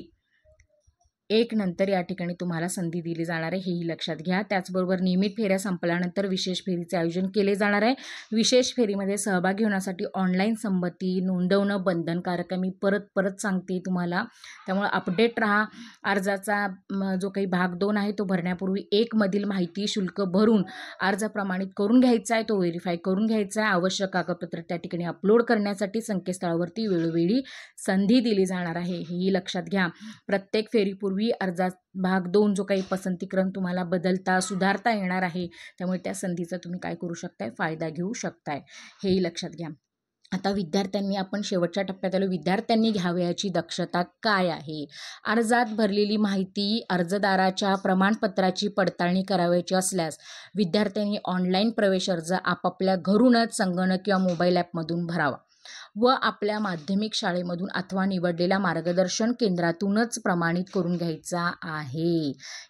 S1: 1 नंतर या ठिकाणी तुम्हाला संधी दिली जाणार आहे, हेही लक्षात घ्या. त्याचबरोबर नियमित फेऱ्या संपल्यानंतर विशेष फेरीचे आयोजन केले जाणार आहे. विशेष फेरीमध्ये सहभागी होण्यासाठी ऑनलाईन संमती नोंदवणं बंधनकारक आहे. मी परत सांगते तुम्हाला, त्यामुळे अपडेट राहा. अर्जाचा जो काही भाग 2 आहे तो भरण्यापूर्वी 1 मधील माहिती शुल्क भरून अर्ज प्रमाणित करून घ्यायचा आहे, तो व्हेरीफाय करून घ्यायचा आहे. आवश्यक कागदपत्र त्या ठिकाणी अपलोड करण्यासाठी संकेतस्थळावरती वेळोवेळी संधी दिली जाणार आहे, हेही लक्षात घ्या. प्रत्येक फेरीपूर्वी अर्जात भाग 2 जो काही पसंतीक्रम तुम्हाला बदलता सुधारता येणार आहे, त्यामुळे त्या संधीचा तुम्ही काय करू शकताय, फायदा घेऊ शकताय, हेही लक्षात घ्या. आता विद्यार्थ्यांनी, आपण शेवटच्या टप्प्यात आलो, विद्यार्थ्यांनी घ्यावयाची दक्षता काय आहे. अर्जात भरलेली माहिती, अर्जदाराच्या प्रमाणपत्राची पडताळणी करावयाची असल्यास विद्यार्थ्यांनी ऑनलाईन प्रवेश अर्ज आपापल्या घरूनच संगणक किंवा मोबाईल ॲपमधून भरावा व आपल्या माध्यमिक शाळेमधून अथवा निवडलेल्या मार्गदर्शन केंद्रातूनच प्रमाणित करून घ्यायचा आहे,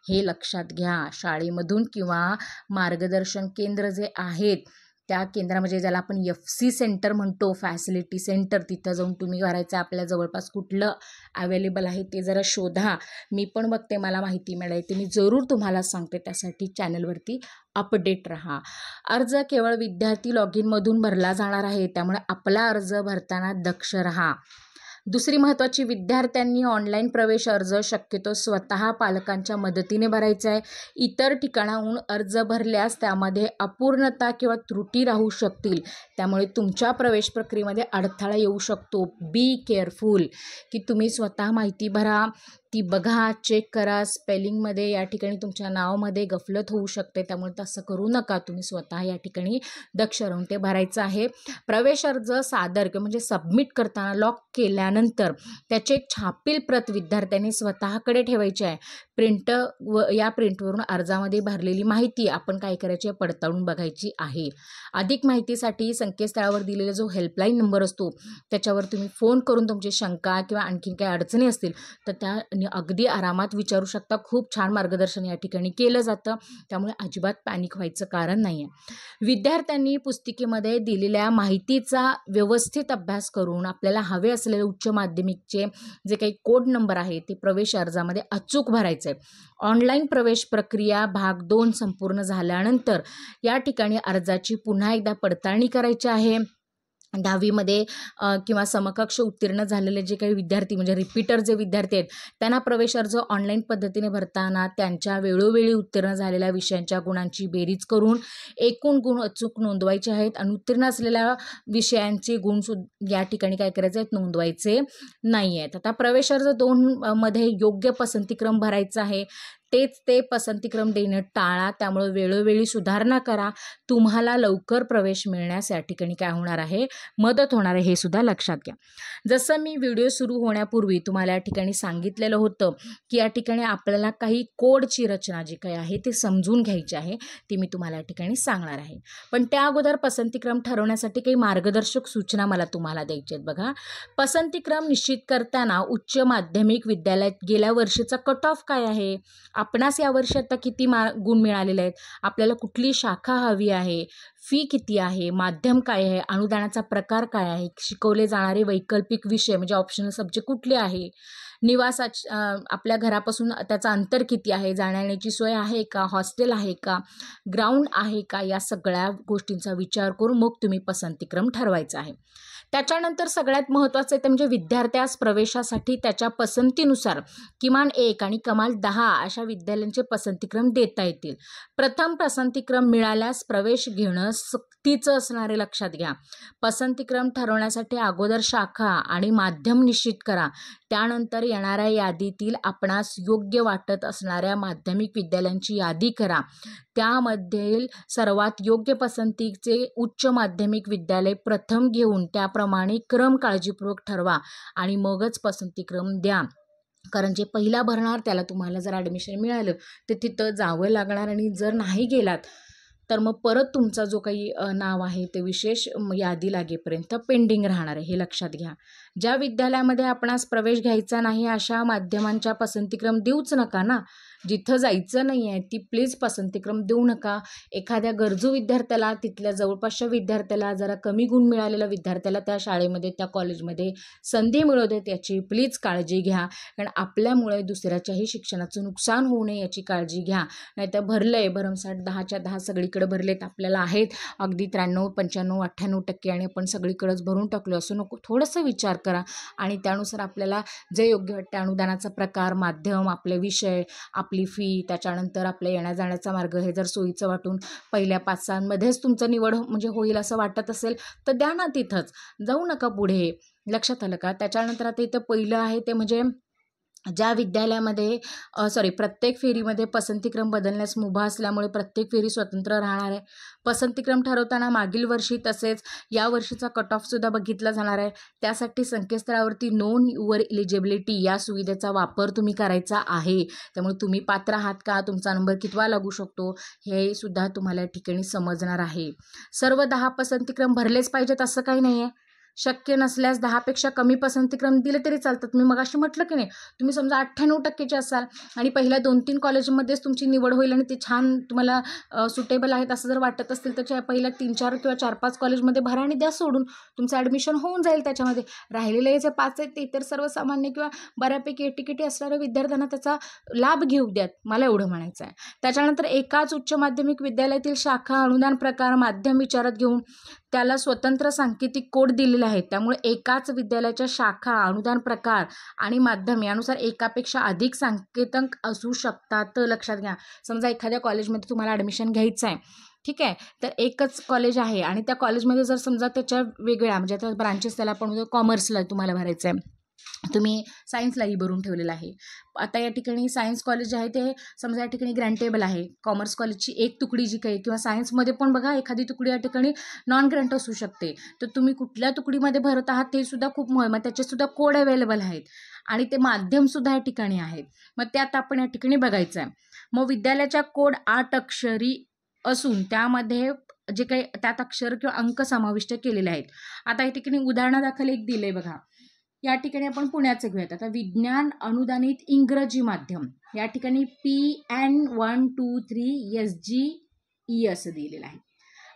S1: हे लक्षात घ्या. शाळेमधून किंवा मार्गदर्शन केंद्र जे आहेत त्या केंद्रामध्ये, ज्याला आपण FC सेंटर म्हणतो, फॅसिलिटी सेंटर, तिथं जाऊन तुम्ही भरायचं. आपल्या जवळपास कुठलं अवेलेबल आहे ते जरा शोधा. मी पण बघते, मला माहिती मिळाली मी जरूर तुम्हाला सांगते. त्यासाठी चॅनलवरती अपडेट राहा. अर्ज केवळ विद्यार्थी लॉग इनमधून भरला जाणार आहे, त्यामुळे आपला अर्ज भरताना दक्ष राहा. दुसरी महत्त्वाची, विद्यार्थ्यांनी ऑनलाईन प्रवेश अर्ज शक्यतो स्वतः पालकांच्या मदतीने भरायचा आहे. इतर ठिकाणाहून अर्ज भरल्यास त्यामध्ये अपूर्णता किंवा त्रुटी राहू शकतील, त्यामुळे तुमच्या प्रवेश प्रक्रियेमध्ये अडथळा येऊ शकतो. बी केअरफुल की तुम्ही स्वतः माहिती भरा, ती बघा, चेक करा. स्पेलिंगमध्ये या ठिकाणी तुमच्या नावामध्ये गफलत होऊ शकते, त्यामुळे तसं करू नका. तुम्ही स्वतः या ठिकाणी दक्ष राहून ते भरायचं आहे. प्रवेश अर्ज सादर म्हणजे सबमिट करताना लॉक केल्यानंतर त्याची एक छापील प्रत विद्यार्थ्यांनी स्वतःकडे ठेवायची आहे. या प्रिंटवरून अर्जामध्ये भरलेली माहिती आपण काय करायची आहे, पडताळून बघायची आहे. अधिक माहितीसाठी संकेतस्थळावर दिलेला जो हेल्पलाईन नंबर असतो त्याच्यावर तुम्ही फोन करून तुमची शंका किंवा आणखीन काही अडचणी असतील तर त्या अगदी आरामात विचारू शकता. खूप छान मार्गदर्शन या ठिकाणी केलं जातं, त्यामुळे अजिबात पॅनिक व्हायचं कारण नाही आहे. विद्यार्थ्यांनी पुस्तिकेमध्ये दिलेल्या माहितीचा व्यवस्थित अभ्यास करून आपल्याला हवे असलेले उच्च माध्यमिकचे जे काही कोड नंबर आहे ते प्रवेश अर्जामध्ये अचूक भरायचे. ऑनलाईन प्रवेश प्रक्रिया भाग 2 संपूर्ण झाल्यानंतर या ठिकाणी अर्जाची पुन्हा एकदा पडताळणी करायची आहे. 10वीमध्ये किंवा समकक्ष उत्तीर्ण झालेले जे काही विद्यार्थी म्हणजे रिपीटर जे विद्यार्थी आहेत त्यांना प्रवेश अर्ज ऑनलाईन पद्धतीने भरताना त्यांच्या वेळोवेळी उत्तीर्ण झालेल्या विषयांच्या गुणांची बेरीज करून एकूण गुण अचूक नोंदवायचे आहेत आणि उत्तीर्ण असलेल्या विषयांचे गुण या ठिकाणी काय करायचे आहेत, नोंदवायचे नाही आहेत. आता प्रवेश अर्ज 2 मध्ये योग्य पसंतीक्रम भरायचा आहे. ते पसंतीक्रम देणं टाळा, त्यामुळे वेळोवेळी सुधारणा करा. तुम्हाला लवकर प्रवेश मिळण्यास या ठिकाणी काय होणार आहे, मदत होणार आहे, हे सुद्धा लक्षात घ्या. जसं मी व्हिडिओ सुरू होण्यापूर्वी तुम्हाला या ठिकाणी सांगितलेलं होतं की या ठिकाणी आपल्याला काही कोडची रचना जी काही आहे ते समजून घ्यायची आहे, ती मी तुम्हाला या ठिकाणी सांगणार आहे. पण त्या अगोदर पसंतीक्रम ठरवण्यासाठी काही मार्गदर्शक सूचना मला तुम्हाला द्यायच्या आहेत. बघा, पसंतीक्रम निश्चित करताना उच्च माध्यमिक विद्यालयात गेल्या वर्षीचा कट ऑफ काय आहे, आपणास यावर्षी आता किती गुण मिळालेले आहेत, आपल्याला कुठली शाखा हवी आहे, फी किती आहे, माध्यम काय आहे, अनुदानाचा प्रकार काय आहे, शिकवले जाणारे वैकल्पिक विषय म्हणजे ऑप्शनल सब्जेक्ट कुठले आहे, आपल्या घरापासून त्याचं अंतर किती आहे, जाण्याची सोय आहे का, हॉस्टेल आहे का, ग्राउंड आहे का, या सगळ्या गोष्टींचा विचार करून मग तुम्ही पसंतीक्रम ठरवायचा आहे. त्याच्यानंतर सगळ्यात महत्त्वाचं ते म्हणजे विद्यार्थ्यास प्रवेशासाठी त्याच्या पसंतीनुसार किमान 1 आणि कमाल 10 अशा विद्यालयांचे पसंतीक्रम देता येतील. प्रथम पसंतीक्रम मिळाल्यास प्रवेश घेणं सक्तीचं असणारे लक्षात घ्या. पसंतीक्रम ठरवण्यासाठी अगोदर शाखा आणि माध्यम निश्चित करा. त्यानंतर येणाऱ्या यादीतील आपणास योग्य वाटत असणाऱ्या माध्यमिक विद्यालयांची यादी करा. त्यामध्ये सर्वात योग्य पसंतीचे उच्च माध्यमिक विद्यालय प्रथम घेऊन त्याप्रमाणे क्रम काळजीपूर्वक ठरवा आणि मगच पसंतीक्रम द्या. कारण जे पहिला भरणार त्याला तुम्हाला जर ॲडमिशन मिळालं तर तिथं जावं लागणार आणि जर नाही गेलात तर मग परत तुमचा जो काही नाव आहे ते विशेष यादी लागेपर्यंत पेंडिंग राहणार आहे, हे लक्षात घ्या. ज्या विद्यालयामध्ये आपणास प्रवेश घ्यायचा नाही अशा माध्यमांच्या पसंतीक्रम देऊच नका ना. जिथं जायचं नाही आहे ती प्लीज पसंतीक्रम देऊ नका. एखाद्या गरजू विद्यार्थ्याला, तिथल्या जवळपासच्या विद्यार्थ्याला, जरा कमी गुण मिळालेल्या विद्यार्थ्याला त्या शाळेमध्ये त्या कॉलेजमध्ये संधी मिळू देत याची प्लीज काळजी घ्या. कारण आपल्यामुळे दुसऱ्याच्याही शिक्षणाचं नुकसान होऊ नये याची काळजी घ्या. नाहीतर भरलं आहे भरमसाठ 10च्या 10 सगळीकडे भरलेत, आपल्याला आहेत अगदी 93, 95, 98% आणि आपण सगळीकडेच भरून टाकलो असं नको. थोडंसं विचार करा आणि त्यानुसार आपल्याला जे योग्य वाटतं अनुदानाचा प्रकार, माध्यम, आपले विषय, आपली फी, त्याच्यानंतर आपल्या येण्या जाण्याचा मार्ग हे जर सोयीचं वाटून पहिल्या 5-6मध्येच तुमचं निवड म्हणजे होईल असं वाटत असेल तर द्या ना, तिथंच जाऊ नका पुढे. लक्षात आलं का? त्याच्यानंतर आता इथं पहिलं आहे ते म्हणजे ज्या विद्यालयामध्ये प्रत्येक फेरीमध्ये पसंतीक्रम बदलण्यास मुभा असल्यामुळे प्रत्येक फेरी स्वतंत्र राहणार आहे. पसंतीक्रम ठरवताना मागील वर्षी तसेच या वर्षीचा कट ऑफसुद्धा बघितला जाणार आहे. त्यासाठी संकेतस्थळावरती नोन युअर इलिजिबिलिटी या सुविधेचा वापर तुम्ही करायचा आहे. त्यामुळे तुम्ही पात्र आहात का, तुमचा नंबर कितवा लागू शकतो हे सुद्धा तुम्हाला या ठिकाणी समजणार आहे. सर्व 10 पसंतीक्रम भरलेच पाहिजेत असं काही नाही आहे. शक्य नसल्यास 10पेक्षा कमी पसंतीक्रम दिले तरी चालतात. मी मगाशी म्हटलं की नाही, तुम्ही समजा 98% असाल आणि पहिल्या 2-3 कॉलेजमध्येच तुमची निवड होईल आणि ते छान तुम्हाला सुटेबल आहेत असं जर वाटत असतील तर पहिल्या 3-4 किंवा 4-5 कॉलेजमध्ये भरा आणि द्या सोडून. तुमचं ॲडमिशन होऊन जाईल त्याच्यामध्ये. राहिलेले जे 5 आहेत ते इतर सर्वसामान्य किंवा बऱ्यापैकी एटीकेटी असणाऱ्या विद्यार्थ्यांना त्याचा लाभ घेऊ द्यात, मला एवढं म्हणायचं आहे. त्याच्यानंतर एकाच उच्च माध्यमिक विद्यालयातील शाखा, अनुदान प्रकार, माध्यम विचारात घेऊन त्याला स्वतंत्र सांकेतिक कोड दिलेले आहेत. त्यामुळे एकाच विद्यालयाच्या शाखा, अनुदान प्रकार आणि माध्यम यानुसार एकापेक्षा अधिक संकेतांक असू शकतात. लक्षात घ्या. समजा एखाद्या कॉलेजमध्ये तुम्हाला ॲडमिशन घ्यायचं आहे, ठीक आहे, तर एकच कॉलेज आहे आणि त्या कॉलेजमध्ये जर समजा त्याच्या वेगळ्या म्हणजे आता ब्रांचेस त्याला आपण कॉमर्सला तुम्हाला भरायचं आहे, तुम्ही सायन्सलाही भरून ठेवलेलं आहे. आता या ठिकाणी सायन्स कॉलेज आहे ते समजा या ठिकाणी ग्रँटेबल आहे. कॉमर्स कॉलेजची एक तुकडी जी काही किंवा सायन्समध्ये पण बघा एखादी तुकडी या ठिकाणी नॉन ग्रँट असू शकते. तर तुम्ही कुठल्या तुकडीमध्ये भरत आहात ते सुद्धा खूप मग त्याचेसुद्धा कोड अवेलेबल आहेत आणि ते माध्यमसुद्धा या ठिकाणी आहेत. मग ते आता आपण या ठिकाणी बघायचं आहे. मग विद्यालयाच्या कोड 8 अक्षरी असून त्यामध्ये जे काही त्यात अक्षर किंवा अंक समाविष्ट केलेले आहेत. आता या ठिकाणी उदाहरणादाखल एक दिले बघा. या ठिकाणी आपण पुण्याचे घेऊयात. आता विज्ञान अनुदानित इंग्रजी माध्यम या ठिकाणी PN 123 SGE असं दिलेलं आहे.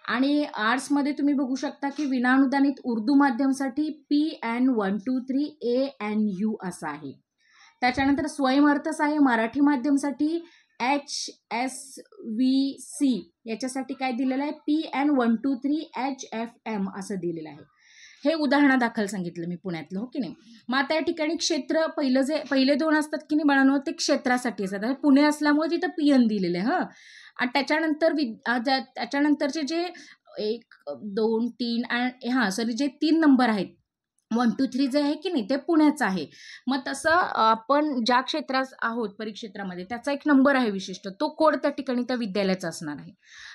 S1: आणि आर्ट्समध्ये तुम्ही बघू शकता की विनानुदानित उर्दू माध्यमसाठी PN 123 ANU असं आहे. त्याच्यानंतर स्वयंअर्थसहाय्य मराठी माध्यमसाठी HSVC याच्यासाठी काय दिलेलं आहे PN 123 HFM असं दिलेलं आहे. हे उदाहरणादाखल सांगितलं मी पुण्यातलं, हो की नाही. मग आता या ठिकाणी क्षेत्र पहिले 2 असतात की नाही बाळांनो, ते क्षेत्रासाठी असतात. पुणे असल्यामुळे तिथं PN दिलेलं आहे. आणि त्याच्यानंतरचे जे 1, 2, 3 जे 3 नंबर आहेत 1, 2, 3 जे आहे की नाही ते पुण्याचं आहे. मग तसं आपण ज्या क्षेत्रात आहोत परिक्षेत्रामध्ये त्याचा एक नंबर आहे विशिष्ट, तो कोड त्या ठिकाणी त्या विद्यालयाचा असणार आहे.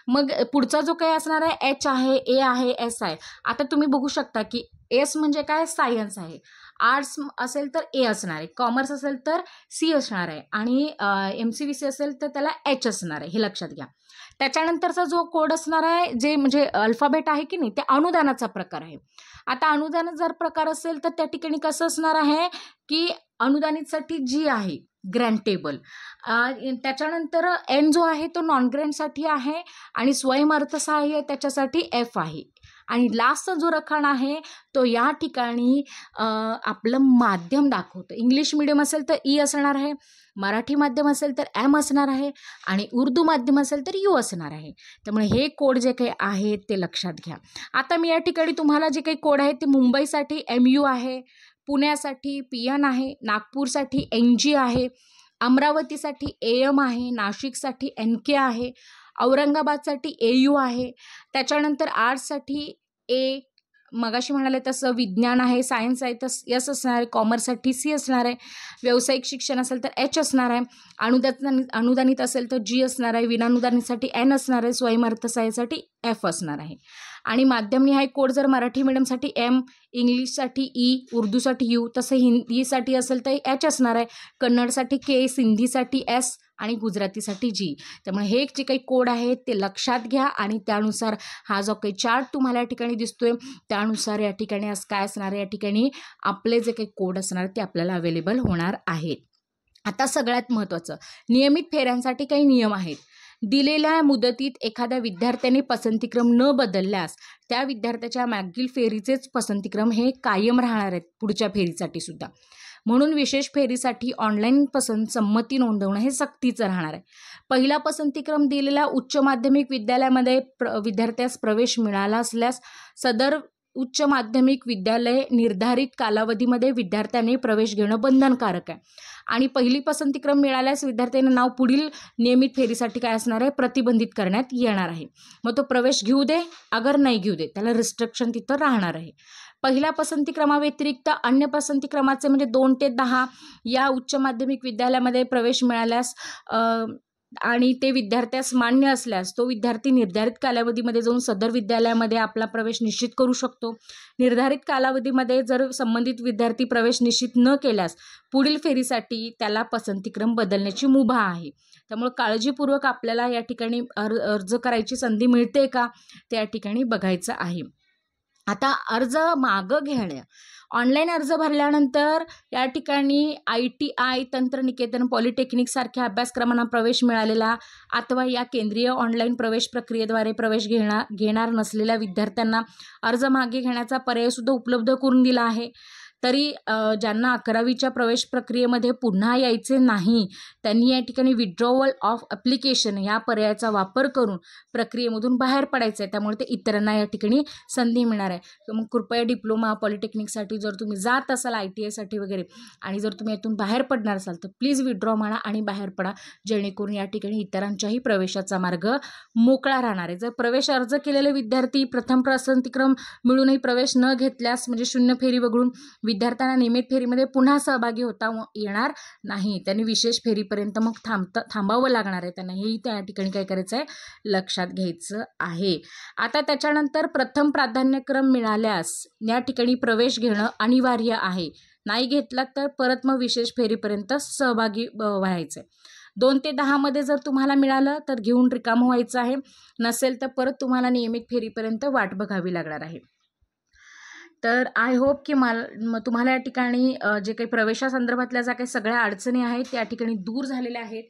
S1: मग पुढचा जो काही असणार आहे H आहे, A आहे, S आहे. आता तुम्ही बघू शकता की S म्हणजे काय, सायन्स आहे. आर्ट्स असेल तर A असणार आहे, कॉमर्स असेल तर C असणार आहे आणि MCVC असेल तर त्याला H असणार आहे, हे लक्षात घ्या. त्याच्यानंतरचा जो कोड असणार आहे जे म्हणजे अल्फाबेट आहे की नाही ते अनुदानाचा प्रकार आहे. आता अनुदान जर प्रकार असेल तर त्या ठिकाणी कसं असणार आहे की अनुदानितसाठी G आहे ग्रँटेबल. त्याच्यानंतर एन जो आहे तो नॉन ग्रँटसाठी आहे आणि स्वयं अर्थसहाय्य त्याच्यासाठी एफ आहे. आणि लास्टचा जो रखाना आहे तो या ठिकाणी आपलं माध्यम दाखवतं. इंग्लिश मीडियम असेल तर ई असणार आहे, मराठी माध्यम असेल तर एम असणार आहे आणि उर्दू माध्यम असेल तर यू असणार आहे. त्यामुळे हे कोड जे काही आहेत ते लक्षात घ्या. आता मी या ठिकाणी तुम्हाला जे काही कोड आहेत ते मुंबईसाठी MU आहे, पुण्यासाठी PN आहे, नागपूरसाठी NG आहे, अमरावतीसाठी AM आहे, नाशिकसाठी NK आहे, औरंगाबादसाठी AU आहे. त्याच्यानंतर आर्ट्ससाठी A, मगाशी म्हणाले तसं विज्ञान आहे, सायन्स आहे तर S असणार आहे, कॉमर्ससाठी C असणार आहे, व्यावसायिक शिक्षण असेल तर H असणार आहे, अनुदानित असेल तर G असणार आहे, विनानुदानितसाठी N असणार आहे, स्वयं अर्थसहाय्यासाठी F असणार आहे. आणि माध्यमनिहाय कोड जर मराठी मीडियमसाठी M, इंग्लिशसाठी E, उर्दूसाठी U, तसं हिंदीसाठी असेल तर H असणार आहे, कन्नडसाठी K, सिंधीसाठी S आणि गुजरातीसाठी G. त्यामुळे हे जे काही कोड आहेत ते लक्षात घ्या आणि त्यानुसार हा जो काही चार्ट तुम्हाला या ठिकाणी दिसतोय त्यानुसार या ठिकाणी काय असणार आहे, या ठिकाणी आपले जे काही कोड असणार ते आपल्याला अवेलेबल होणार आहेत. आता सगळ्यात महत्त्वाचं, नियमित फेऱ्यांसाठी काही नियम आहेत. दिलेल्या मुदतीत एखाद्या विद्यार्थ्याने पसंतीक्रम न बदलल्यास त्या विद्यार्थ्याच्या मागील फेरीचेच पसंतीक्रम हे कायम राहणार आहेत पुढच्या फेरीसाठी सुद्धा. म्हणून विशेष फेरीसाठी ऑनलाईन संमती नोंदवणं हे सक्तीचं राहणार आहे. पहिला पसंतीक्रम दिलेल्या उच्च माध्यमिक विद्यालयामध्ये विद्यार्थ्यास प्रवेश मिळाला असल्यास सदर उच्च माध्यमिक विद्यालय निर्धारित कालावधीमध्ये विद्यार्थ्याने प्रवेश घेणं बंधनकारक आहे. आणि पहिली पसंतीक्रम मिळाल्यास विद्यार्थ्यांना नाव पुढील नियमित फेरीसाठी काय असणार आहे, प्रतिबंधित करण्यात येणार आहे. मग तो प्रवेश घेऊ दे अगर नाही घेऊ दे त्याला रिस्ट्रिक्शन तिथं राहणार आहे. पहिल्या पसंतीक्रमाव्यतिरिक्त अन्य पसंतीक्रमाचे म्हणजे 2 ते 10 या उच्च माध्यमिक विद्यालयामध्ये प्रवेश मिळाल्यास आणि ते विद्यार्थ्यास मान्य असल्यास तो विद्यार्थी निर्धारित कालावधीमध्ये जाऊन सदर विद्यालयामध्ये आपला प्रवेश निश्चित करू शकतो. निर्धारित कालावधीमध्ये जर संबंधित विद्यार्थी प्रवेश निश्चित न केल्यास पुढील फेरीसाठी त्याला पसंतीक्रम बदलण्याची मुभा आहे. त्यामुळे काळजीपूर्वक आपल्याला या ठिकाणी अर्ज करायची संधी मिळते का ते या ठिकाणी बघायचं आहे. आता अर्ज मागं घेणं, ऑनलाईन अर्ज भरल्यानंतर या ठिकाणी ITI, तंत्रनिकेतन, पॉलिटेक्निक सारख्या अभ्यासक्रमांना प्रवेश मिळालेला अथवा या केंद्रीय ऑनलाईन प्रवेश प्रक्रियेद्वारे प्रवेश घेणार नसलेल्या विद्यार्थ्यांना अर्ज मागे घेण्याचा पर्यायसुद्धा उपलब्ध करून दिला आहे. तरी ज्यांना 11वीच्या प्रवेश प्रक्रियेमध्ये पुन्हा यायचे नाही त्यांनी या ठिकाणी विड्रॉवल ऑफ ॲप्लिकेशन या पर्यायाचा वापर करून प्रक्रियेमधून बाहेर पडायचं आहे. त्यामुळे ते इतरांना या ठिकाणी संधी मिळणार आहे. मग कृपया डिप्लोमा, पॉलिटेक्निकसाठी जर तुम्ही जात असाल ITIसाठी वगैरे आणि जर तुम्ही यातून बाहेर पडणार असाल तर प्लीज विड्रॉ म्हणा आणि बाहेर पडा, जेणेकरून या ठिकाणी इतरांच्याही प्रवेशाचा मार्ग मोकळा राहणार आहे. जर प्रवेश अर्ज केलेले विद्यार्थी प्रथम पसंतीक्रम मिळूनही प्रवेश न घेतल्यास म्हणजे शून्य फेरी वगळून विद्यार्थ्यांना नियमित फेरीमध्ये पुन्हा सहभागी होता येणार नाही. त्यांनी विशेष फेरीपर्यंत मग थांबावं लागणार आहे. त्यांना हेही त्या ठिकाणी काय करायचं आहे, लक्षात घ्यायचं आहे. आता त्याच्यानंतर प्रथम प्राधान्यक्रम मिळाल्यास या ठिकाणी प्रवेश घेणं अनिवार्य आहे. नाही घेतला तर परत मग विशेष फेरीपर्यंत सहभागी व्हायचं आहे. 2 ते 10 मध्ये जर तुम्हाला मिळालं तर घेऊन रिकामं व्हायचं आहे, नसेल तर परत तुम्हाला नियमित फेरीपर्यंत वाट बघावी लागणार आहे. तर आय होप की तुम्हाला या ठिकाणी जे काही प्रवेशासंदर्भातल्या ज्या काही सगळ्या अडचणी आहेत त्या ठिकाणी दूर झालेल्या आहेत.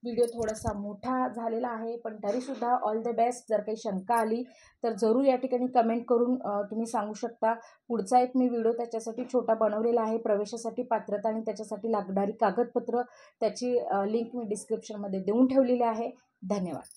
S1: व्हिडिओ थोडासा मोठा झालेला आहे पण तरीसुद्धा ऑल द बेस्ट. जर काही शंका आली तर जरूर या ठिकाणी कमेंट करून तुम्ही सांगू शकता. पुढचा एक मी व्हिडिओ त्याच्यासाठी छोटा बनवलेला आहे, प्रवेशासाठी पात्रता आणि त्याच्यासाठी लागणारी कागदपत्र, त्याची लिंक मी डिस्क्रिप्शनमध्ये देऊन ठेवलेली आहे. धन्यवाद.